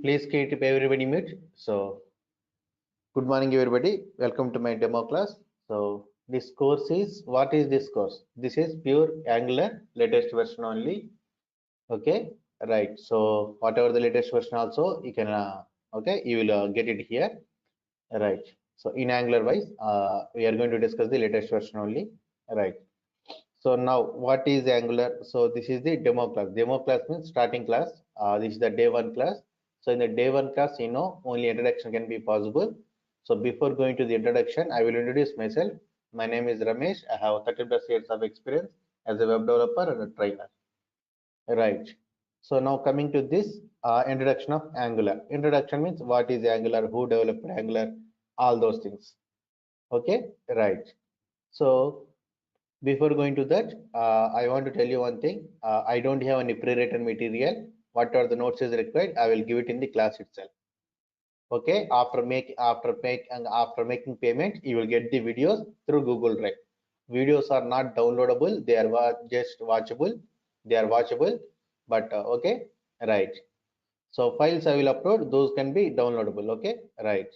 Please keep everybody mute. So, good morning, everybody. Welcome to my demo class. So, this course is what is this course? This is pure Angular latest version only. Okay, right. So, whatever the latest version also, you can okay, you will get it here. Right. So, in Angular wise, we are going to discuss the latest version only. Right. So now what is Angular? So this is the demo class. Demo class means starting class. This is the day one class. So in the day one class, only introduction can be possible. So before going to the introduction, I will introduce myself. My name is Ramesh. I have 30 plus years of experience as a web developer and a trainer. Right. So now coming to this introduction of Angular. Introduction means what is Angular, who developed Angular, all those things. Okay, right. So before going to that, I want to tell you one thing. I don't have any pre-written material. What are the notes is required? I will give it in the class itself. Okay. After making payment, you will get the videos through Google Drive. Videos are not downloadable. They are just watchable. They are watchable. But okay, right. So files I will upload. Those can be downloadable. Okay, right.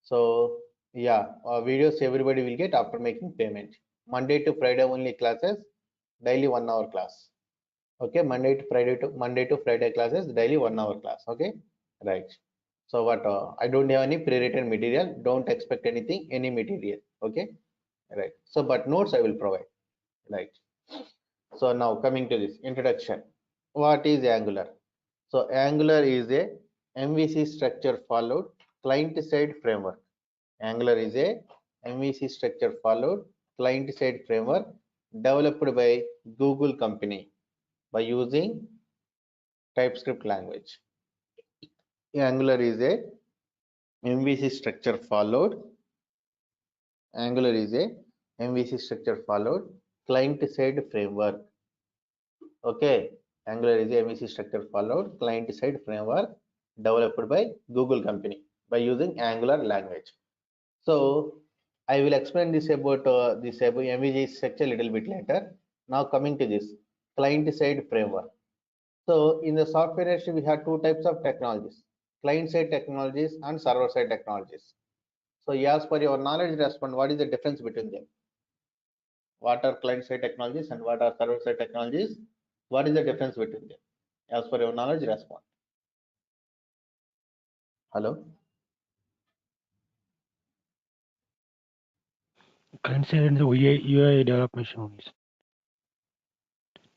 So yeah, videos everybody will get after making payment. Monday to Friday only classes, daily 1 hour class. Okay, Monday to Friday classes, daily 1 hour class. Okay, right. So what? I don't have any pre-written material. Don't expect anything, any material. Okay, right. So but notes I will provide. Right. So now coming to this introduction. What is Angular? So Angular is a MVC structure followed client-side framework. Angular is a MVC structure followed client-side framework developed by Google company by using TypeScript language. Angular is a MVC structure followed. Angular is a MVC structure followed client-side framework. Okay, Angular is a MVC structure followed client-side framework developed by Google company by using Angular language. So I will explain this about MVG structure a little bit later. Now coming to this client-side framework. So in the software industry, we have two types of technologies: client-side technologies and server-side technologies. So as per your knowledge, respond. What is the difference between them? What are client-side technologies and what are server-side technologies? What is the difference between them? As per your knowledge, respond. Hello. Current side and the UI development only.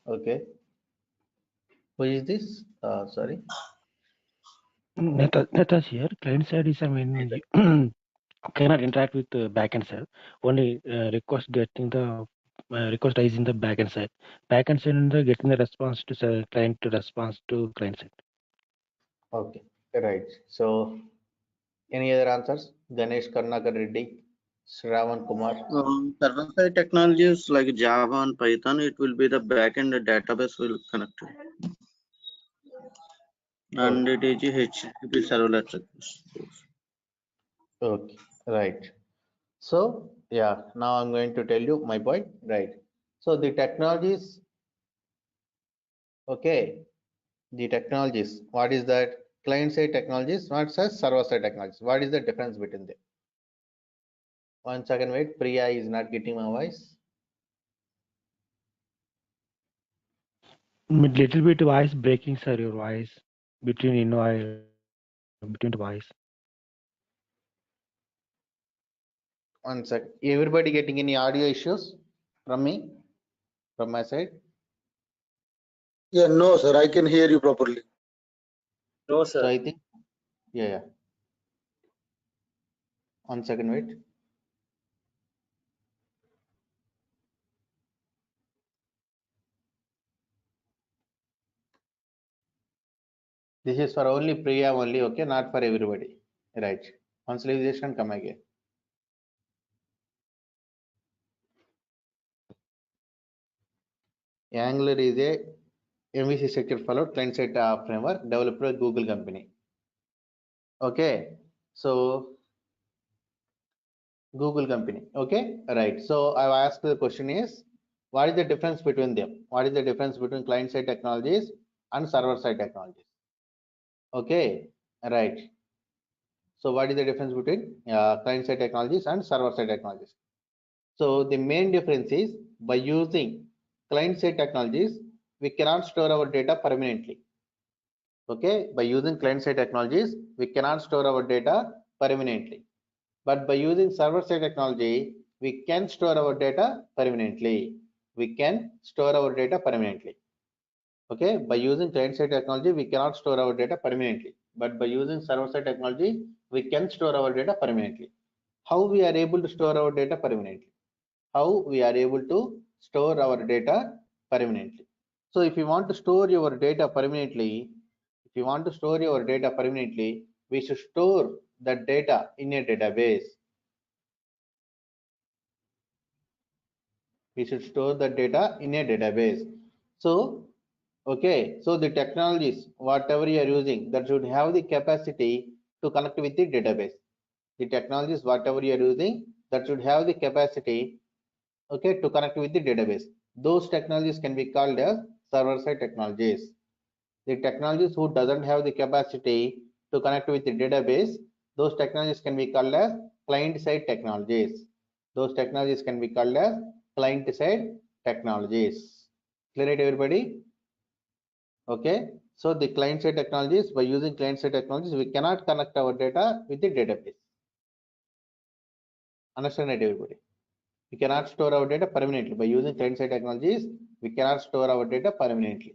Okay. Who is this? Sorry. Natas here. Client side is when you cannot interact with the backend side. Only request getting the request is in the backend side. Backend side and the getting the response to client to response to client side. Okay. Right. So any other answers? Ganesh Karnakar Reddy, Shravan Kumar. Server-side technologies like Java and Python, it will be the backend database will connect to it. And Okay. it is a HTTP serverless request. Okay. Right. So yeah, now I'm going to tell you my point. Right. So the technologies. Okay. The technologies. What is that? Client-side technologies, not as server-side technologies. What is the difference between them? 1 second, wait. Priya is not getting my voice. Little bit voice breaking, sir. Your voice between between the voice. 1 sec. Everybody getting any audio issues from me, from my side? Yeah, no, sir. I can hear you properly. No, So sir. I think, yeah. 1 second, wait. This is for only Priya only, okay, not for everybody. Right. Once leave this and come again. Angular is a MVC structure followed client-side framework developed by Google company. Okay. So Google company. Okay. Right. So I've asked the question is, what is the difference between them? What is the difference between client-side technologies and server-side technologies? Okay. Right. So what is the difference between client-side technologies and server-side technologies? So the main difference is by using client-side technologies, we cannot store our data permanently. Okay, by using client-side technologies, we cannot store our data permanently. But by using server-side technology, we can store our data permanently. We can store our data permanently. Okay, by using client-side technology, we cannot store our data permanently. But by using server-side technology, we can store our data permanently. How we are able to store our data permanently? How we are able to store our data permanently? So if you want to store your data permanently, we should store the data in a database. We should store the data in a database. So, okay, so the technologies, whatever you are using, that should have the capacity to connect with the database. The technologies, whatever you are using, that should have the capacity, okay, to connect with the database. Those technologies can be called as server-side technologies. The technologies who doesn't have the capacity to connect with the database, those technologies can be called as client-side technologies. Those technologies can be called as client-side technologies. Clear it, everybody? Okay. So the client-side technologies, by using client-side technologies, we cannot connect our data with the database. Understand it, everybody? We cannot store our data permanently. By using client-side technologies, we cannot store our data permanently.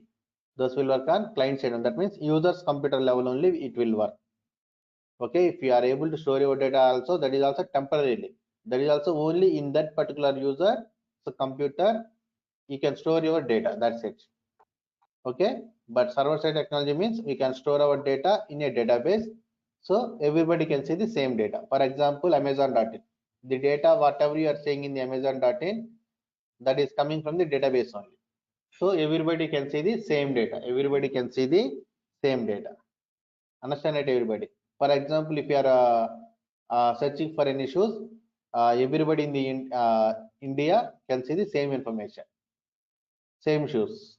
Those will work on client side, and that means users computer level only it will work. Okay, if you are able to store your data also, that is also temporarily. That is also only in that particular user so computer you can store your data. That's it. Okay, but server side technology means we can store our data in a database, so everybody can see the same data. For example, Amazon.in. The data whatever you are saying in the Amazon.in, that is coming from the database only. So everybody can see the same data. Everybody can see the same data. Understand it, everybody? For example, if you are searching for any issues, everybody in the India can see the same information, same shoes.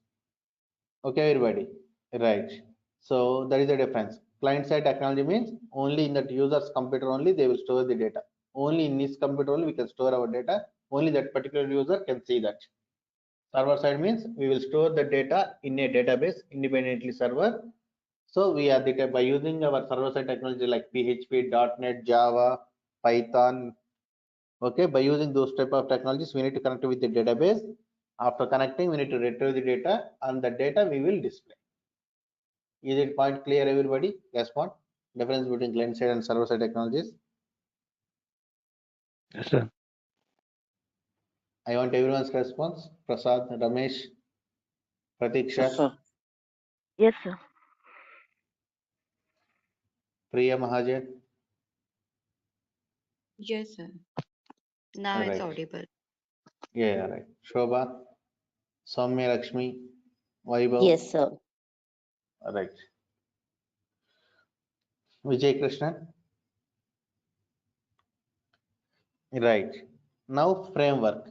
Okay, everybody, right? So that is the difference. Client-side technology means only in that user's computer only they will store the data. Only in this computer only we can store our data. Only that particular user can see that. Server side means we will store the data in a database independently server. So we are by using our server side technology like PHP, .NET, Java, Python. Okay, by using those type of technologies, we need to connect with the database. After connecting, we need to retrieve the data, and the data we will display. Is it point clear, everybody? Respond. Difference between client side and server side technologies. Yes, sir. I want everyone's response. Prasad, Ramesh, Pratiksha, Yes, sir. Yes, sir. Priya Mahajan. Yes, sir. Now it's Right. audible. Yeah, right. Shobha, Soumya Lakshmi, Vaibhav. Yes, sir. Right. Vijay Krishnan. Right. Now framework.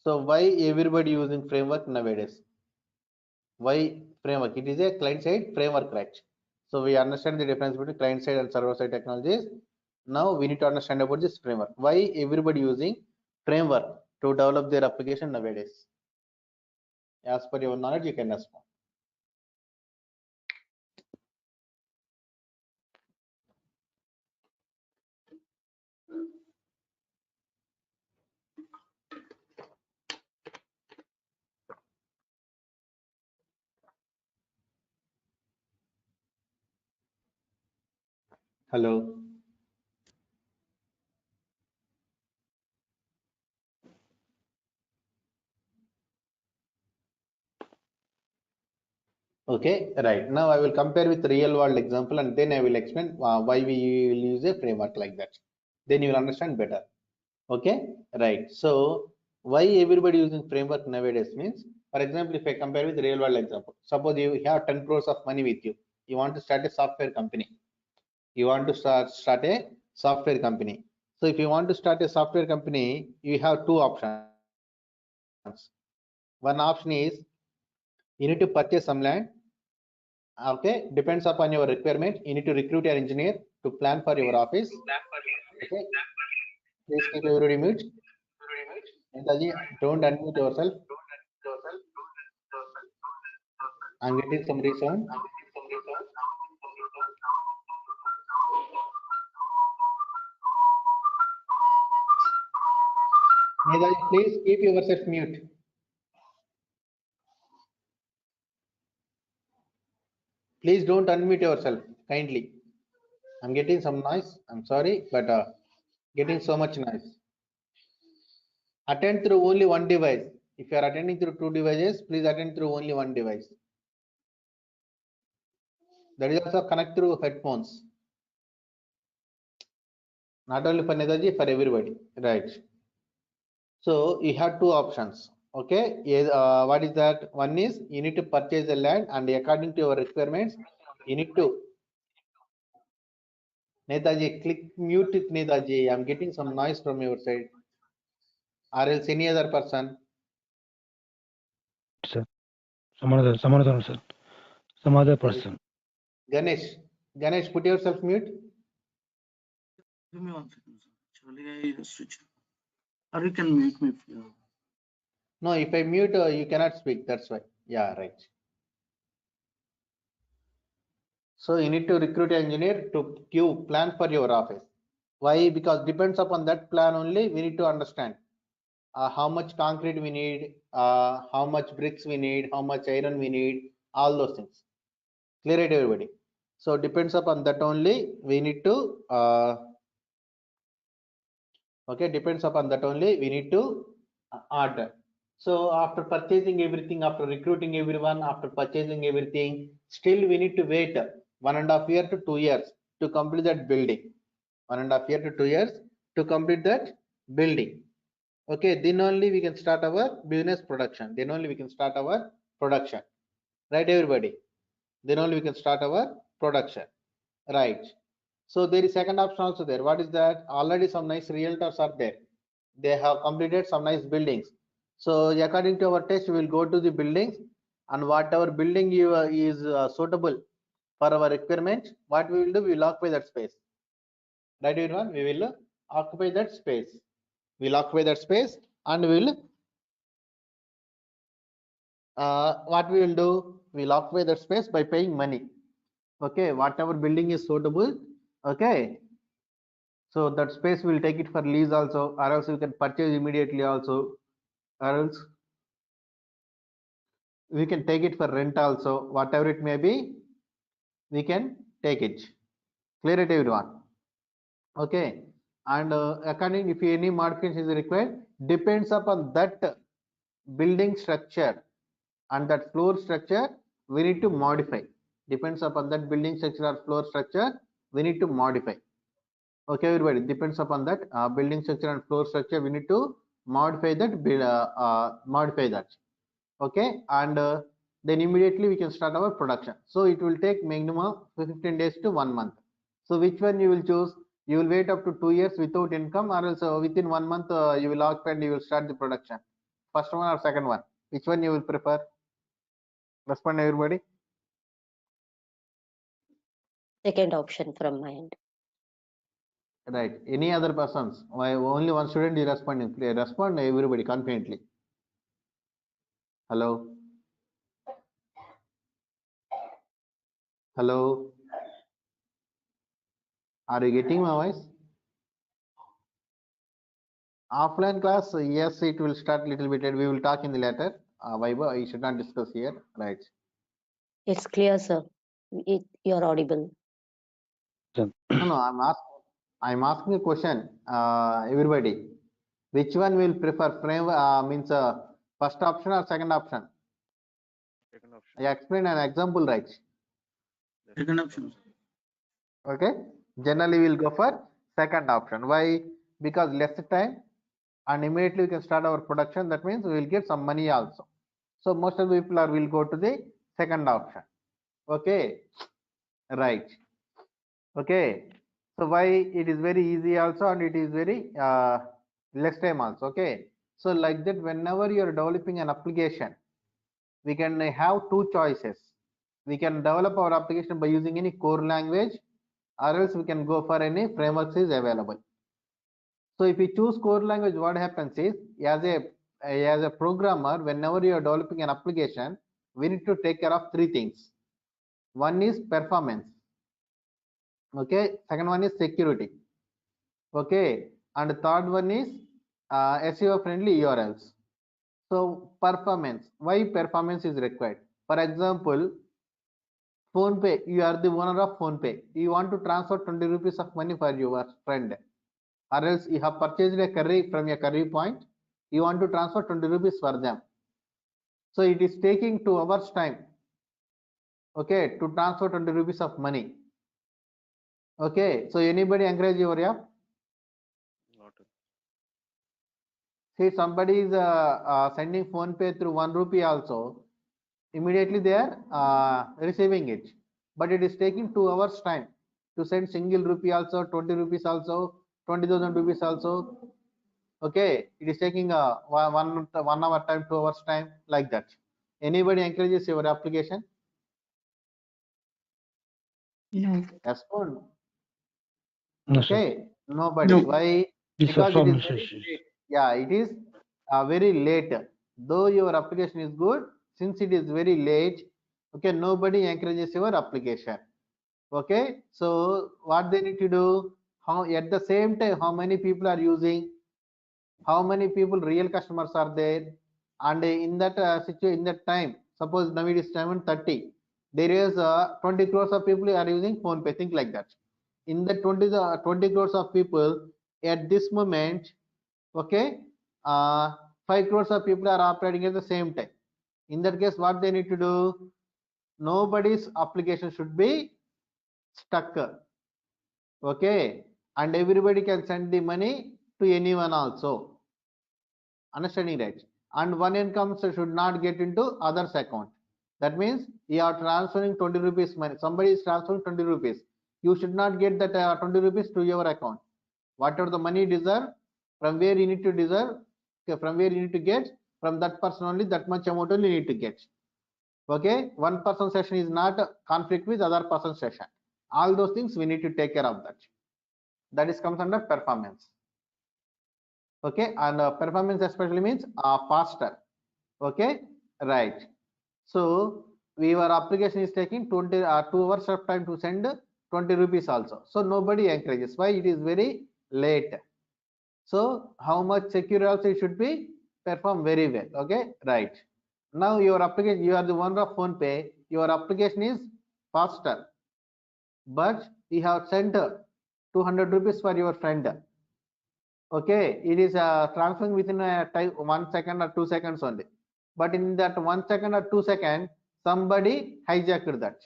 So why everybody using framework nowadays? Why framework? It is a client side framework, right? So we understand the difference between client side and server side technologies. Now we need to understand about this framework. Why everybody using framework to develop their application nowadays? As per your knowledge, you can respond. Hello. Okay, right. Now I will compare with real world example and then I will explain why we will use a framework like that. Then you will understand better. Okay, right. So why everybody using framework nowadays means, for example, if I compare with real world example, suppose you have 10 crores of money with you. You want to start a software company. You want to start a software company. So if you want to start a software company, you have two options. One option is you need to purchase some land, Okay, depends upon your requirement. You need to recruit an engineer to plan for your office. Okay, please keep everybody mute. Netaji, don't unmute yourself. I'm getting some resound. Netaji, please keep yourself mute. Please don't unmute yourself, kindly. I'm getting some noise. I'm sorry, but getting so much noise. Attend through only one device. If you are attending through two devices, please attend through only one device. That is also connect through headphones. Not only for Netaji, for everybody. Right. So you have two options. Okay. What is that? One is you need to purchase the land, and according to your requirements, you need to. Netaji, click mute it, Netaji. I'm getting some noise from your side. Or else any other person. Sir, some other sir, some other person. Ganesh, put yourself mute. Give me 1 second, sir. Actually, I switch. Or you can mute me. No, if I mute, you cannot speak. That's why. Yeah, right. So you need to recruit an engineer to give plan for your office. Why? Because depends upon that plan only. We need to understand how much concrete we need, how much bricks we need, how much iron we need, all those things. Clear it, everybody. So depends upon that only. We need to. Okay, depends upon that only. We need to order. So after purchasing everything, after recruiting everyone, after purchasing everything, still we need to wait 1.5 years to 2 years to complete that building. 1.5 years to 2 years to complete that building. Okay, then only we can start our business production. Then only we can start our production. Right, everybody? Then only we can start our production. Right. So there is second option also there. What is that? Already some nice realtors are there. They have completed some nice buildings. So according to our test, we will go to the buildings, and whatever building is suitable for our requirement, what we will do, we will occupy that space. Right, everyone? We will occupy that space. We will occupy that space, and we will what we will do, we will occupy that space by paying money. Okay, whatever building is suitable. Okay, so that space will take it for lease also, or else you can purchase immediately also, or else we can take it for rent also. Whatever it may be, we can take it. Clear it, everyone? Okay, and according, if any modification is required, depends upon that building structure and that floor structure, we need to modify. Depends upon that building structure or floor structure, we need to modify. Okay, everybody, depends upon that building structure and floor structure, we need to modify that modify that. Okay, and then immediately we can start our production. So it will take minimum 15 days to 1 month. So which one you will choose? You will wait up to 2 years without income, or else within 1 month you will occupy and you will start the production. First one or second one? Which one you will prefer? Respond, everybody. Second option from my end. Right. Any other persons? Why only one student is responding? Please respond, everybody, confidently. Hello. Hello. Are you getting my voice? Offline class, yes, it will start little bit. We will talk in the later. Viber, I should not discuss here. Right. It's clear, sir. You're audible. Sir, No, I'm asking a question. Everybody, which one will prefer? Frame means first option or second option? Second option. I explain an example, right? Second option. Okay. Generally, we'll go for second option. Why? Because less time, and immediately we can start our production. That means we will get some money also. So most of the people will go to the second option. Okay, right. Okay, so why it is very easy also, and it is very less time also. Okay, so like that, whenever you are developing an application, we can have two choices. We can develop our application by using any core language, or else we can go for any frameworks is available. So if we choose core language, what happens is, as a programmer, whenever you are developing an application, we need to take care of three things. One is performance. Okay. Second one is security. Okay. And the third one is SEO friendly URLs. So performance. Why performance is required? For example, PhonePe. You are the owner of PhonePe. You want to transfer 20 rupees of money for your friend, or else you have purchased a curry from a curry point. You want to transfer 20 rupees for them. So it is taking 2 hours time. Okay, to transfer 20 rupees of money. Okay, so anybody encourage your app? Not. See, somebody is sending phone pay through 1 rupee also, immediately they are receiving it, but it is taking 2 hours time to send single rupee also, 20 rupees also, 20,000 rupees also. Okay, it is taking one hour time, 2 hours time, like that. Anybody encourages your application? No. Respond. No, sir. Okay, nobody. No. Why? This Because it is performance very issues. late. Yeah, it is very late. Though your application is good, since it is very late, okay, nobody encourages your application. Okay, so what they need to do? How at the same time, how many people are using? How many people, real customers are there? And in that situation, in that time, suppose now it is 7:30, there is 20 crores of people are using phone pay, think like that. In the 20 crores of people at this moment, okay, 5 crores of people are operating at the same time. In that case, what they need to do? Nobody's application should be stuck. Okay, and everybody can send the money to anyone also. Understanding, right? And one income should not get into others account. That means you are transferring 20 rupees money, somebody is transferring 20 rupees, you should not get that 20 rupees to your account. Whatever the money deserve, from where you need to deserve, okay, from where you need to get, from that person only, that much amount only you need to get. Okay, one person session is not a conflict with other person session. All those things we need to take care of that. That is comes under performance. Okay, and performance especially means faster. Okay, right. So your application is taking 2 hours of time to send 20 rupees also. So nobody encourages. Why? It is very late. So how much secure also it should be perform very well. Okay, right. Now your application, you are the owner of phone pay, your application is faster, but you have sent 200 rupees for your friend. Okay, it is transferring within a time 1 second or 2 seconds only, but in that 1 second or 2 seconds somebody hijacked that,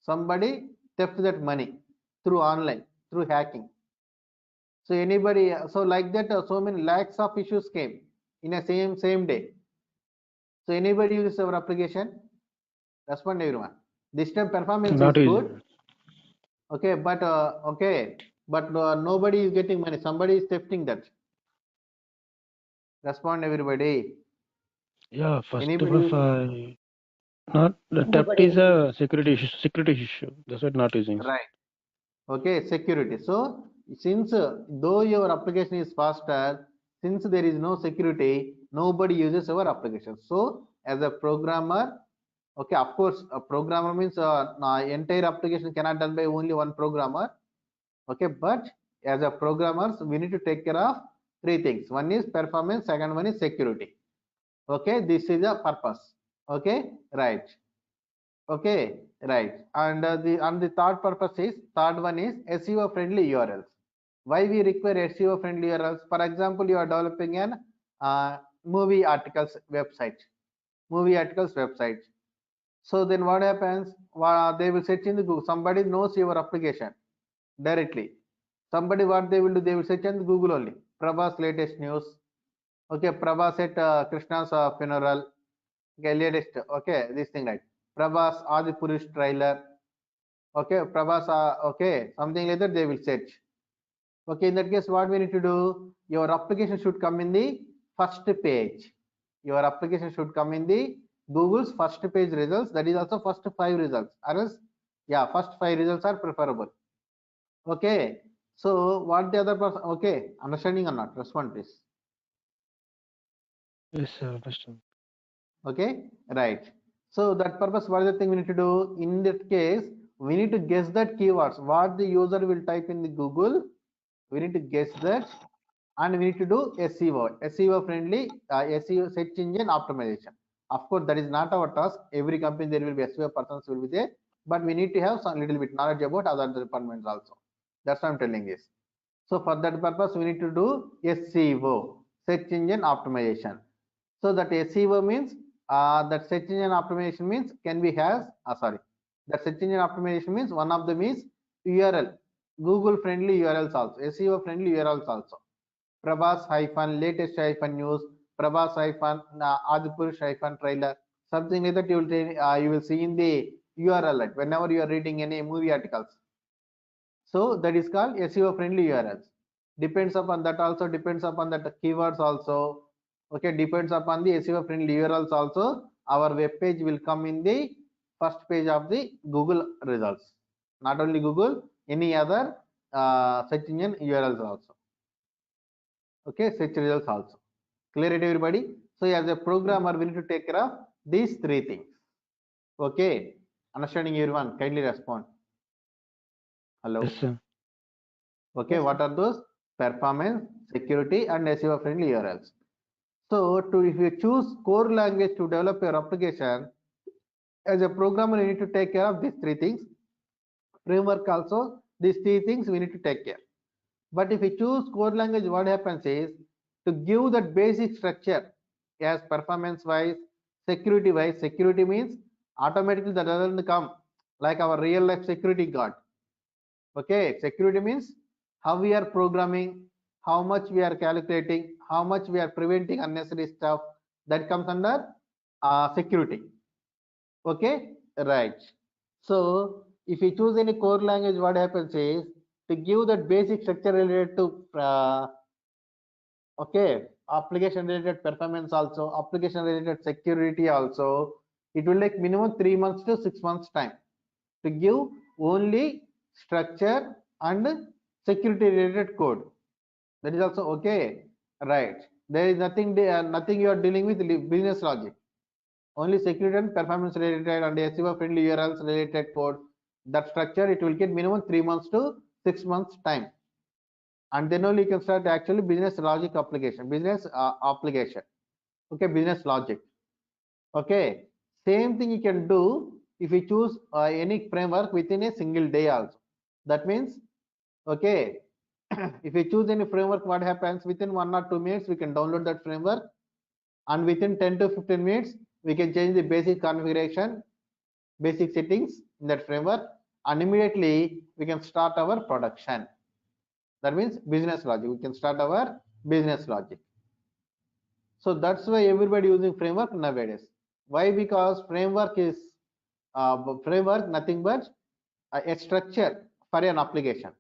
somebody theft that money through online, through hacking. So anybody, so like that, so many lakhs of issues came in a same day. So anybody uses our application? Respond everyone. This time performance Not is easy. good. Okay, but nobody is getting money, somebody is thefting that. Respond everybody. Yeah, first of Anybody using? all, not the theft Nobody is a security issue. Security issue. That's why not using. Right. Okay, security. So since though your application is faster, since there is no security, nobody uses our application. So as a programmer, okay, of course, a programmer means entire application cannot done by only one programmer. Okay, but as a programmers, we need to take care of three things. One is performance, second one is security. Okay, this is the purpose. Okay, right. Okay, right. And the third purpose is, third one is SEO friendly URLs. Why we require SEO friendly URLs? For example, you are developing an movie articles website, movie articles website. So then what happens? They will search in the Google. Somebody knows your application directly. Somebody, what they will do? They will search in Google only. Prabhas latest news. Okay, Prabhas at Krishna's funeral. Okay, latest. Okay, this thing, right? Prabhas Adipurish trailer. Okay, Prabhas, okay, something like that they will search. Okay, in that case, what we need to do? Your application should come in the first page. Your application should come in the Google's first page results, that is also first 5 results, or else, yeah, first 5 results are preferable. Okay, so what the other person, okay, understanding or not? Respond please. Yes, sir. Understand. Okay, right. So that purpose, what is the thing we need to do? In that case, we need to guess that keywords, what the user will type in the Google. We need to guess that, and we need to do SEO friendly, SEO, search engine optimization. Of course, that is not our task. Every company there will be SEO persons will be there, but we need to have some little bit knowledge about other departments also. That's what I'm telling this. So for that purpose, we need to do SEO, search engine optimization. So that SEO means that search engine optimization means can be has that search engine optimization means one of them is URL, Google friendly URLs also, SEO friendly URLs also. Prabhas hyphen latest hyphen news, Prabhas hyphen Adipurush hyphen trailer, something like that you will see in the URL, right? Whenever you are reading any movie articles. So that is called SEO friendly URLs. Depends upon that, also depends upon that keywords also. Okay, depends upon the SEO friendly URLs also. Our web page will come in the first page of the Google results. Not only Google, any other search engine URLs also. Okay, search results also. Clear it, everybody? So as a programmer, we need to take care of these 3 things. Okay, understanding everyone? Kindly respond. Hello. Yes, sir. Okay, Yes, what are those? Performance, security, and SEO friendly URLs. So if you choose core language to develop your application, as a programmer, you need to take care of these 3 things. Framework also, these 3 things we need to take care. But if you choose core language, what happens is to give that basic structure as performance wise, security wise. Security means automatically that doesn't come like our real life security guard. Okay, security means how we are programming, how much we are calculating, how much we are preventing unnecessary stuff, that comes under security. Okay, right. So if you choose any core language, what happens is to give that basic structure related to okay, application related performance also, application related security also, it will take minimum 3 months to 6 months time to give only structure and security related code. That is also okay, right? There is nothing you are dealing with business logic. Only security and performance related and SEO friendly URLs related code. That structure it will get minimum 3 months to 6 months time, and then only you can start actually business logic application, business application. Okay, business logic. Okay, same thing you can do if you choose any framework within a single day also. That means, okay, if you choose any framework, what happens within 1 or 2 minutes we can download that framework, and within 10 to 15 minutes we can change the basic configuration, basic settings in that framework, and immediately we can start our production. That means business logic, we can start our business logic. So that's why everybody using framework nowadays. Why? Because framework is framework nothing but a structure for an application.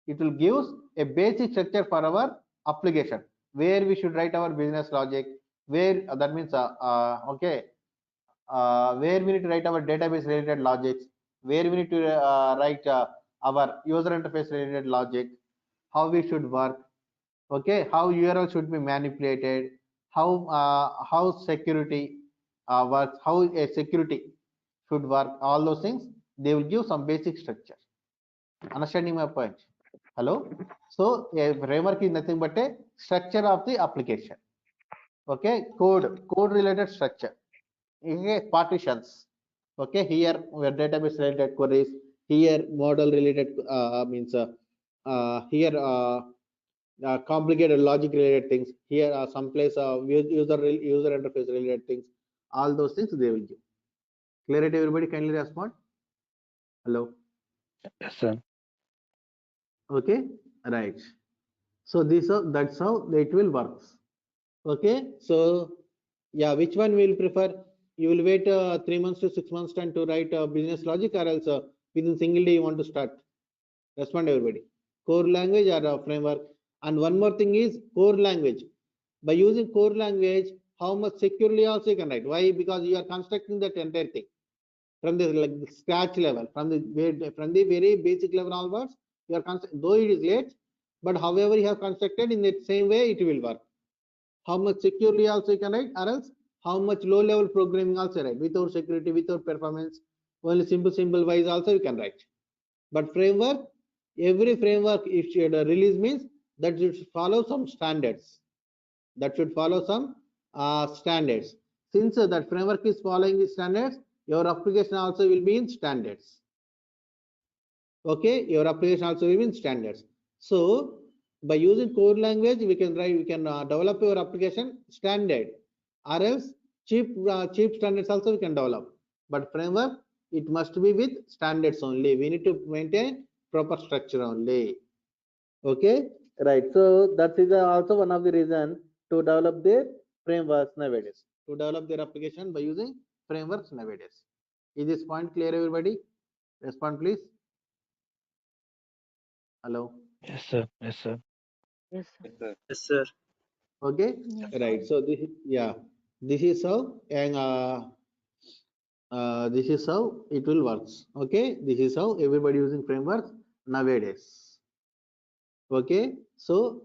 It will give a basic structure for our application where we should write our business logic, where that means okay, where we need to write our database related logics, where we need to write our user interface related logic, how we should work, okay, how URL should be manipulated, how security works, how a security should work, all those things they will give some basic structure. Understanding my point? Hello. So a framework is nothing but a structure of the application. Okay, code related structure. Okay, partitions. Okay, here where database related queries, here model related means here complicated logic related things, here are some place user interface related things, all those things they will give. Clear it, everybody? Kindly respond. Hello. Yes, sir. Okay, right. So that's how it will work. Okay, so yeah, which one will prefer? You will wait 3 months to 6 months time to write business logic, or else within single day you want to start? Respond, everybody. Core language or framework? And one more thing is core language. By using core language, how much securely also you can write. Why? Because you are constructing that entire thing from the like scratch level, from the very basic level onwards. You are though it is late, but however you have constructed in that same way it will work. How much securely also you can write, or else how much low level programming also write, without security, without performance, only simple wise also you can write. But framework, every framework if should release means that should follow some standards. That should follow some standards. Since that framework is following the standards, your application also will be in standards. Okay, your application also will be in standards. So by using core language, we can develop your application standard, or else cheap standards also we can develop. But framework, it must be with standards only. We need to maintain proper structure only. Okay, right. So that is also one of the reason to develop their frameworks nowadays. To develop their application by using frameworks nowadays. Is this point clear, everybody? Respond, please. Hello. Yes, sir. Yes, sir. Yes, sir. Yes, sir. Okay, Yes. right. So this is how, and this is how it will works. Okay, this is how everybody using frameworks nowadays. Okay, so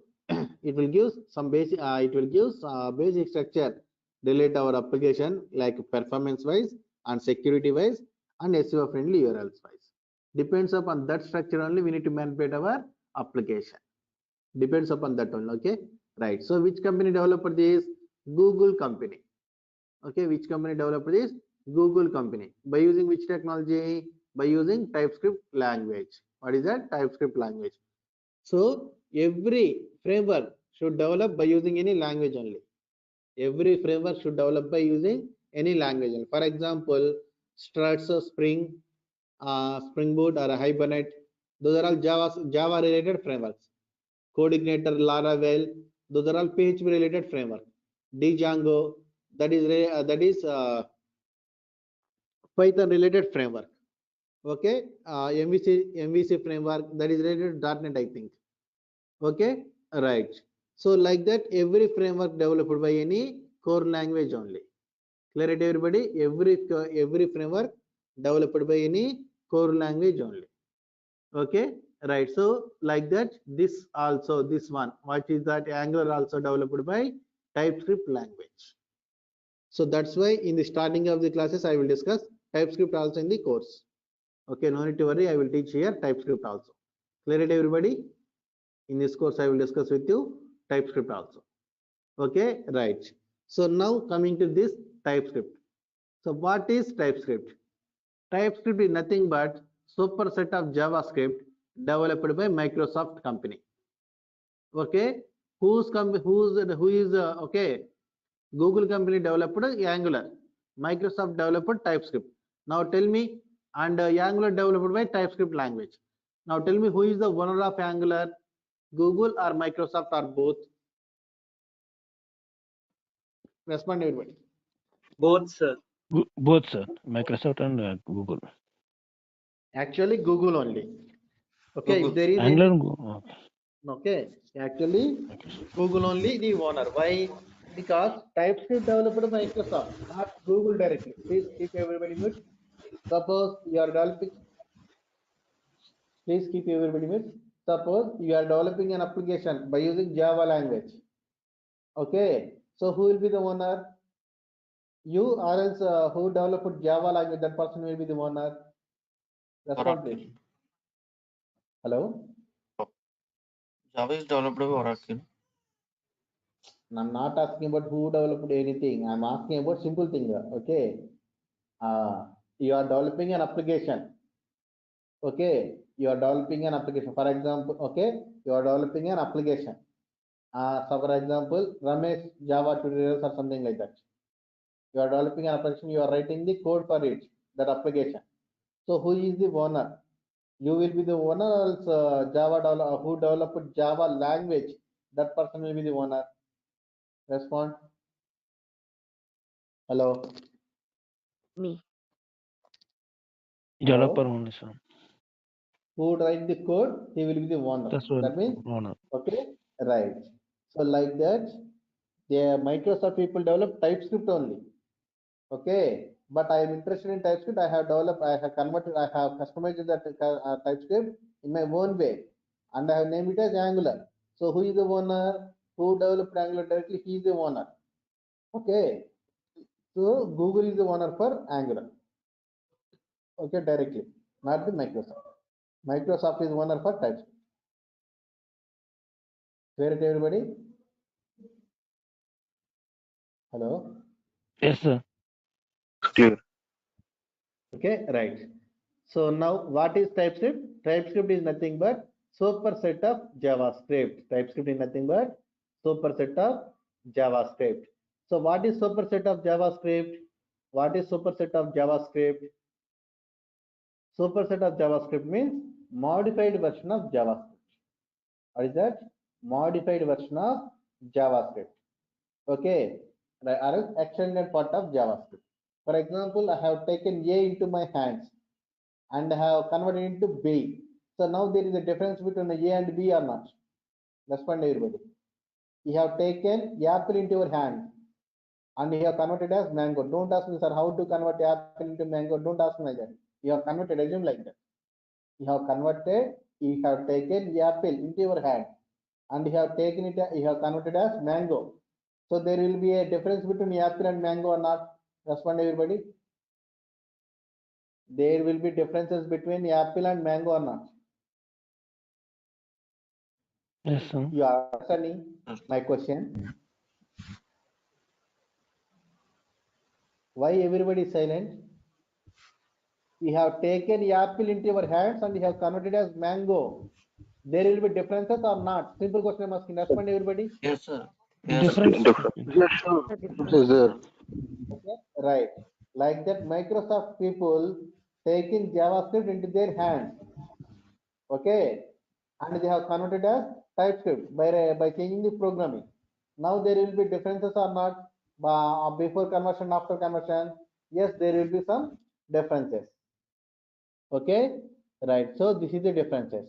it will give some basic basic structure relate our application like performance wise and security wise and SEO friendly URLs wise. Depends upon that structure only we need to manipulate our application. Depends upon that one. Okay, right. So which company developed this? Google company. Okay, which company developed this? Google company. By using which technology? By using TypeScript language. What is that? TypeScript language. So every framework should develop by using any language only. Every framework should develop by using any language only. For example, Struts, Spring, Spring Boot or Hibernate. Those are all Java related frameworks. Coordinator, Laravel, those are all PHP related framework. Django, that is Python related framework. Okay, MVC framework, that is related to .NET, I think. Okay, right. So like that, every framework developed by any core language only. Clear it, everybody? Every framework developed by any core language only. Okay, right. So like that, this one, what is that? Angular also developed by TypeScript language. So that's why in the starting of the classes I will discuss TypeScript also in the course. Okay, no need to worry, I will teach here TypeScript also. Clear it, everybody? In this course I will discuss with you TypeScript also. Okay, right. So now coming to this TypeScript. So what is TypeScript? TypeScript is nothing but superset of JavaScript developed by Microsoft company. Okay, who is okay? Google company developed Angular, Microsoft developed TypeScript. Now tell me, and Angular developed by TypeScript language. Now tell me, who is the owner of Angular? Google or Microsoft or both? Respond, everybody. Both, sir. Both, sir. Microsoft and Google. Actually, Google only. Okay, Google. if there is Angular. any, Okay. okay, actually Google only the owner. Why? Because TypeScript developed by Microsoft, not Google directly. Please keep everybody mute. Suppose you are developing, please keep everybody mute. Suppose you are developing an application by using Java language. Okay, so who will be the owner? You, or else who developed Java language, that person will be the owner. Respond, please. Hello? Java is developed by Oracle. I'm not asking about who developed anything. I'm asking about simple thing. Okay. You are developing an application. Okay. You are developing an application. For example, okay, you are developing an application. So for example, Ramesh Java tutorials or something like that. You are developing an application. You are writing the code for it, that application. So who is the owner? You will be the owner, or else who developed Java language, that person will be the owner. Respond. Hello. Me. Developer Hello. only, sir. Who write the code, he will be the owner. That's what That means, owner. okay, right. So like that, Microsoft people develop TypeScript only. Okay, but I am interested in TypeScript. I have developed, I have converted, I have customized that TypeScript in my own way, and I have named it as Angular. So who is the owner? Who developed Angular directly? He is the owner. Okay, so Google is the owner for Angular. Okay, directly, not the Microsoft. Microsoft is owner for TypeScript. Clear it, everybody? Hello. Yes, sir. Clear. Okay, right. So now what is TypeScript? TypeScript is nothing but superset of JavaScript. TypeScript is nothing but superset of JavaScript. So what is superset of JavaScript? What is superset of JavaScript? Superset of JavaScript means modified version of JavaScript. What is that? Modified version of JavaScript. Okay, or extended part of JavaScript. For example, I have taken A into my hands and have converted into B. So now there is a difference between A and B or not? Respond everybody. You have taken apple into your hand and you have converted as mango. Don't ask me, sir, how to convert apple into mango. Don't ask me like that. You have converted, assume like that. You have converted, you have taken apple into your hand and you have taken it, you have converted as mango. So there will be a difference between apple and mango or not? Respond everybody. There will be differences between apple and mango or not? Yes, sir. You are understanding my question? Why everybody is silent? You have taken apple into your hands and you have converted as mango. There will be differences or not? Simple question I'm asking. Respond everybody. Yes, sir. Yes, Difference. Yes, sir. The difference. Yes, sir. Okay, right. Like that, Microsoft people taking JavaScript into their hands. Okay, and they have converted as TypeScript by changing the programming. Now there will be differences or not? Before conversion, after conversion? Yes, there will be some differences. Okay, right. So this is the differences.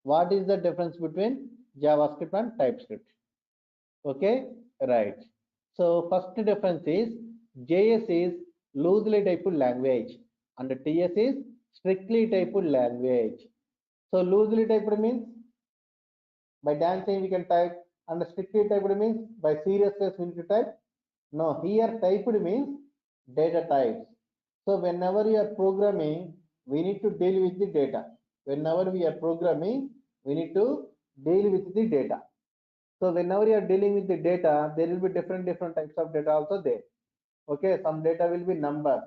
What is the difference between JavaScript and TypeScript? Okay, right. So first difference is JS is loosely typed language and TS is strictly typed language. So loosely typed means by dancing we can type, and strictly typed means by seriousness we need to type. No, here typed means data types. So whenever you are programming, we need to deal with the data. Whenever we are programming, we need to deal with the data. So whenever you are dealing with the data, there will be different types of data also there. Okay, some data will be numbers,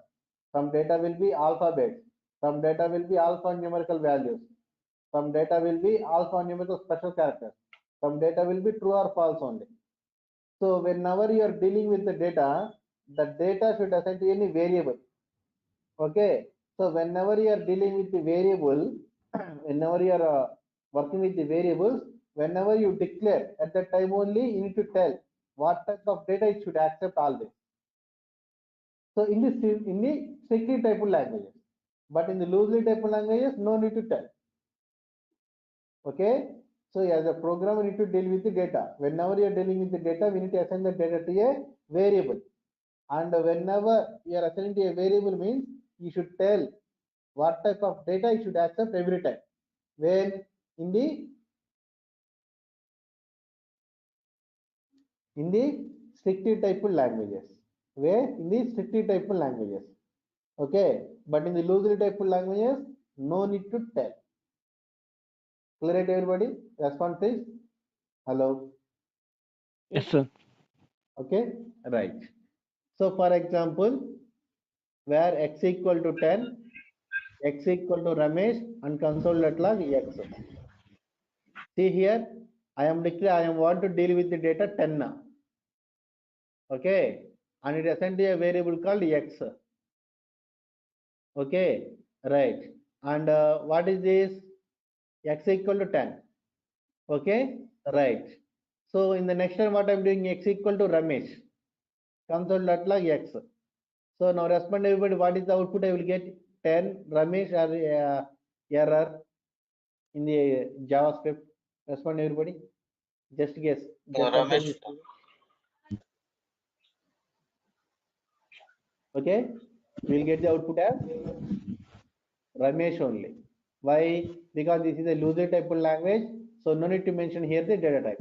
some data will be alphabets, some data will be alphanumerical values, some data will be alphanumerical special characters, some data will be true or false only. So whenever you are dealing with the data should assign to any variable. Okay, so whenever you are dealing with the variable, whenever you are working with the variables, whenever you declare at that time only, you need to tell what type of data it should accept always. So in the strictly typed languages, but in the loosely typed languages, no need to tell. Okay, so as a program, we need to deal with the data. Whenever you are dealing with the data, we need to assign the data to a variable. And whenever you are assigning to a variable means you should tell what type of data you should accept every time. When in the strictly typed languages, where in the strictly typed languages. Okay, but in the loosely typed languages, no need to tell. Clear it, everybody? Respond please. Hello. Yes, sir. Okay, right. So for example, where x equal to 10, x equal to Ramesh and console.log x. See here, I am want to deal with the data 10 now. Okay, and it assigned to a variable called x. Okay, right. And what is this? X equal to 10. Okay, right. So in the next time, what I'm doing, x equal to Ramesh, console.log x. So now respond everybody, what is the output I will get? 10 Ramesh or error in the JavaScript. Respond everybody. Just guess. Just Ramesh. observe. Okay, we'll get the output as Ramesh only. Why? Because this is a loosely typed language, so no need to mention here the data type.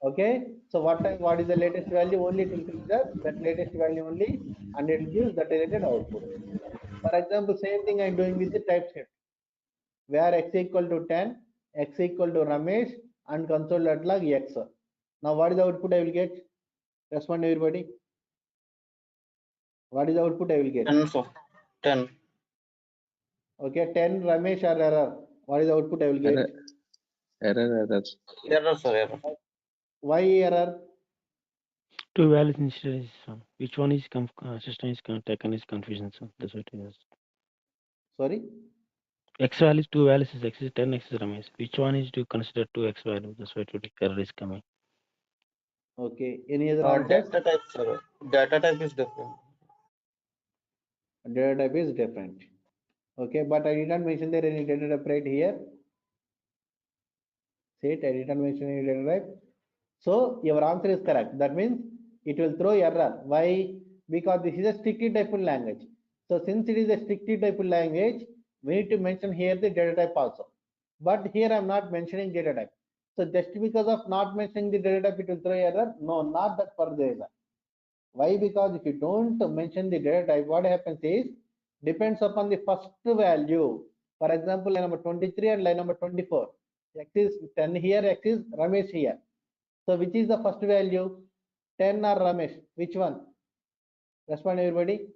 Okay, so what is the latest value? Only it will consider that latest value only, and it will give that related output. For example, same thing I'm doing with the TypeScript, where x equal to 10, x equal to Ramesh, and console.log x. Now what is the output I will get? Respond everybody. What is the output I will get? 10 for 10. Okay, 10 Ramesh or error. What is the output I will get? Error. Error, sir, error. Why error? Two values instead is which one is system is taken is confusion. So that's what it is. Sorry. X values, two values is x is 10, x is Ramesh. Which one is to consider two x value? That's why today error is coming. Okay. Any other answers? Data type, sir. Data type is different. Data type is different. Okay, but I did not mention there any data type right here. See it, I did not mention any data type. So your answer is correct. That means it will throw error. Why? Because this is a strictly typed language. So since it is a strictly typed language, we need to mention here the data type also. But here I'm not mentioning data type. So just because of not mentioning the data type, it will throw error. No, not that for the reason. Why? Because if you don't mention the data type, what happens is depends upon the first value. For example, line number 23 and line number 24. X is 10 here, X is Ramesh here. So which is the first value? 10 or Ramesh? Which one? Respond everybody.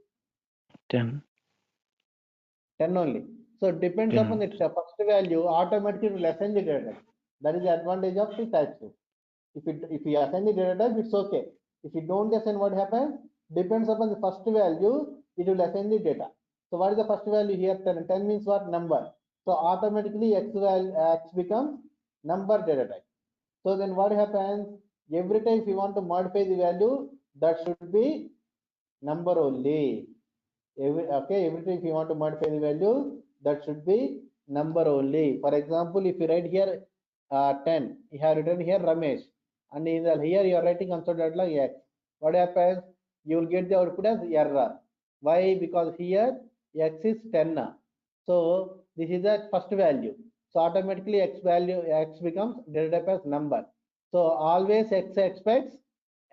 10. 10 only. So it depends 10. upon the first value, automatically it will assign the data type. That is the advantage of the TypeScript. If you assign the data type, it's okay. If you don't assign, what happens? Depends upon the first value, it will assign the data. So what is the first value here? 10. 10 means what? Number. So automatically x becomes number data type. So then what happens? Every time if you want to modify the value, that should be number only. Every time if you want to modify the value, that should be number only. For example, if you write here 10, you have written here Ramesh, and in the here you are writing console.log x. What happens? You will get the output as error. Why? Because here x is 10. So this is the first value. So automatically x becomes data type as number. So always x expects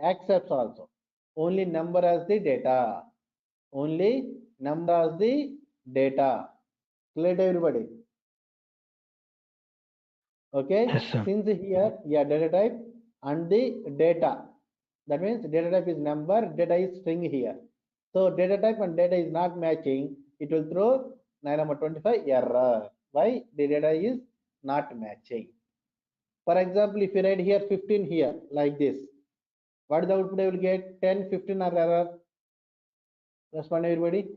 accepts also. Only number as the data. Only number as the data. Clear to everybody? Okay. Yes, sir. Since here, yeah, data type and the data. That means data type is number, data is string here. So data type and data is not matching. It will throw line number 25 error. Why? The data is not matching. For example, if you write here 15 here like this, what is the output I will get? 10, 15 or error? Respond everybody.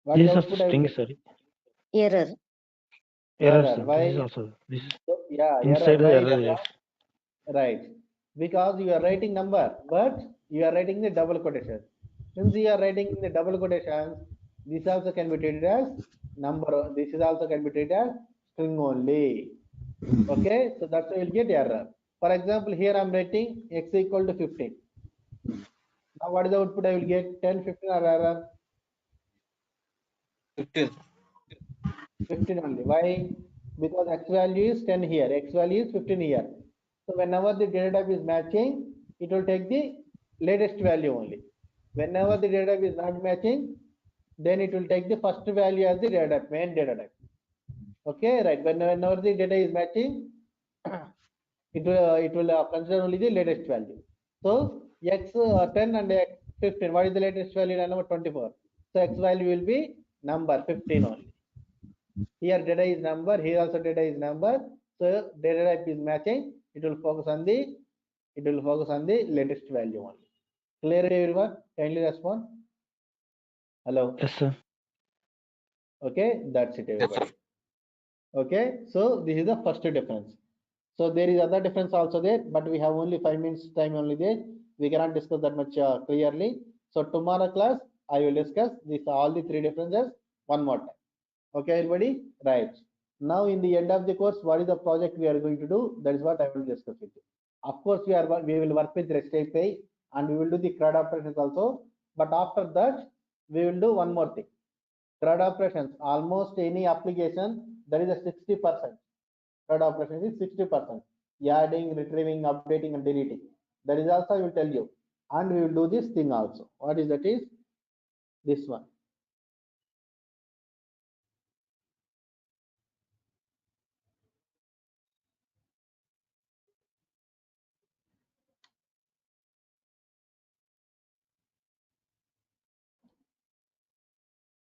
What is This the is output a I will string, get? sir. Error. Error, Error. sir. This Why? is also this is So, yeah, error. inside the Why? error. Yes. Right. Because you are writing number, but you are writing the double quotation. Since you are writing in the double quotations, this also can be treated as number. This is also can be treated as string only. Okay, so that's why you'll get error. For example, here I'm writing x equal to 15. Now what is the output I will get? 10, 15 or error? 15. 15 only. Why? Because x value is 10 here, x value is 15 here. So whenever the data type is matching, it will take the latest value only. Whenever the data type is not matching, then it will take the first value as the data type, main data type. Okay, right. Whenever the data is matching, it will consider only the latest value. So x 10 and x 15. What is the latest value? Number 24. So x value will be number 15 only. Here data is number, here also data is number. So data type is matching. It will focus on the latest value only. Clear everyone? Kindly respond. Hello. Yes, sir. Okay, that's it Yes, sir. everybody. Okay, so this is the first difference. So there is other difference also there, but we have only 5 minutes time only there. We cannot discuss that much clearly. So tomorrow class, I will discuss this all the three differences one more time. Okay, everybody? Right. Now in the end of the course, what is the project we are going to do? That is what I will discuss with you. Of course, we will work with REST API. and we will do the CRUD operations also. But after that, we will do one more thing. CRUD operations, almost any application, that is a 60%. CRUD operations is 60%. Adding, retrieving, updating, and deleting. That is also I will tell you. And we will do this thing also. What is that is? This one.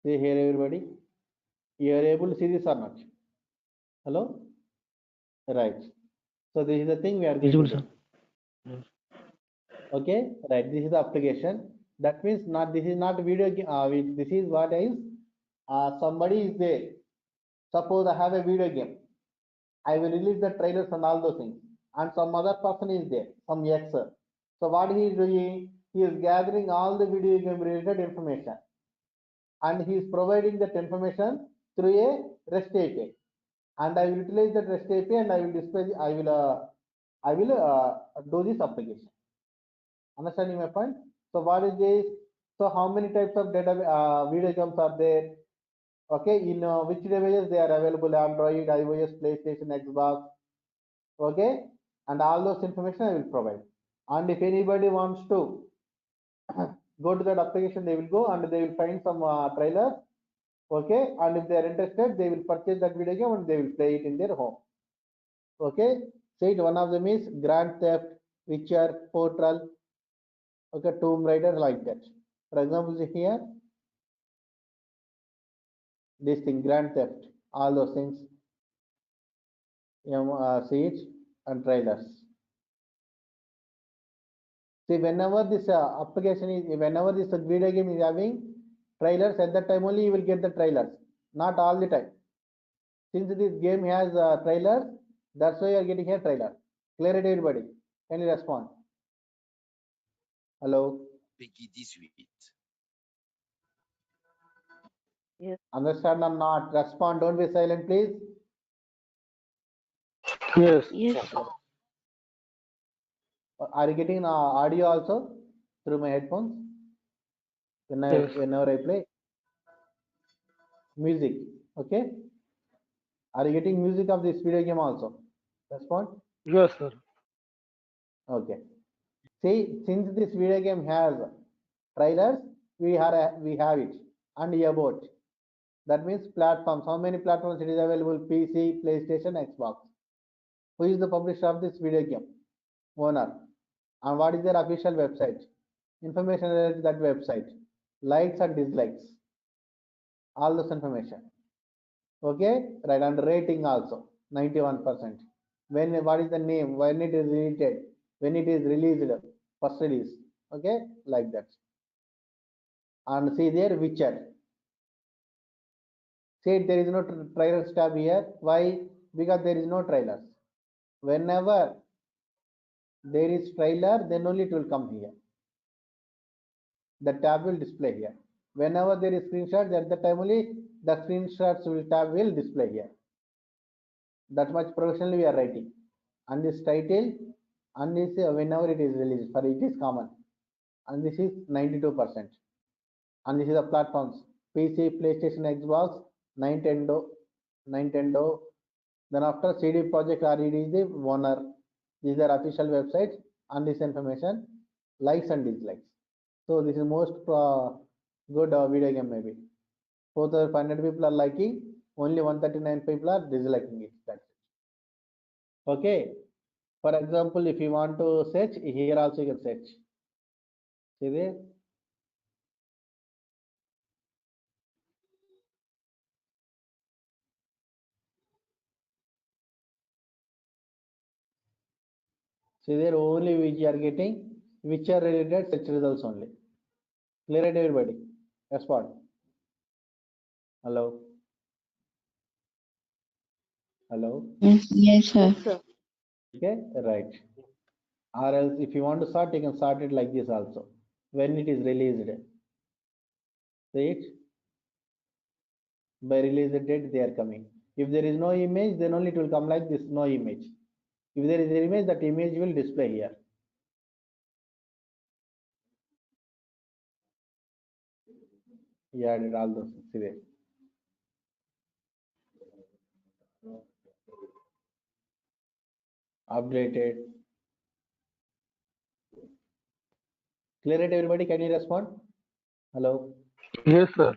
See here, everybody. You are able to see this or not? Hello? Right. So this is the thing we are going to Visible, do. sir. Yes. Okay, right. This is the application. That means not this is not video game. This is what is somebody is there. Suppose I have a video game. I will release the trailers and all those things. And some other person is there, some X. So what he is doing? He is gathering all the video game related information, and he is providing that information through a REST API. And I will utilize that REST API and I will display. I will do this application. Understanding my point? So what is this? So how many types of data video games are there? Okay, in which devices they are available? Android, iOS, PlayStation, Xbox. Okay, and all those information I will provide. And if anybody wants to go to that application, they will go and they will find some trailer. Okay, and if they are interested, they will purchase that video game and they will play it in their home. Okay, say one of them is Grand Theft, Witcher, Portal, okay, Tomb Raider, like that. For example, here, this thing, Grand Theft, all those things, Siege and trailers. See, whenever this application is, whenever this video game is having trailers, at that time only you will get the trailers, not all the time. Since this game has trailers, that's why you are getting a trailer. Clear it, everybody? Can you respond? Hello? Peggy 18. Yes. Understand or not? Respond. Don't be silent, please. Yes. Yes, sir. Are you getting audio also through my headphones? Yes. Whenever I play music, okay? Are you getting music of this video game also? Respond. Yes, sir. Okay. See, since this video game has trailers, we have it. And about, that means platforms. How many platforms it is available? PC, PlayStation, Xbox. Who is the publisher of this video game? Owner. And what is their official website? Information related to that website. Likes and dislikes. All this information. Okay, right, and rating also 91%. When what is the name? When it is released? When it is released? First release. Okay, like that. And see there, Witcher. See, there is no trailers tab here. Why? Because there is no trailers. Whenever there is trailer, then only it will come here. The tab will display here. Whenever there is screenshots, at the time only the screenshots tab will display here. That much professionally we are writing. And this title, and this whenever it is released, for it is common. And this is 92%. And this is the platforms: PC, PlayStation, Xbox, Nintendo. Then after CD Projekt RED is the owner. These are official websites and this information, likes and dislikes. So this is most good video game maybe. 4,500 people are liking, only 139 people are disliking it. That's it. Okay. For example, if you want to search, here also you can search. See there? See there, only which are getting, which are related search results only. Clear it, everybody? Respond. Hello? Hello? Yes, sir. Yes, sir. Okay, right. Or else if you want to sort, you can sort it like this also. When it is released. See it? By release date, they are coming. If there is no image, then only it will come like this, no image. If there is an image, that image will display here. He added all those things. See there. Updated. Clear it, everybody? Can you respond? Hello. Yes, sir.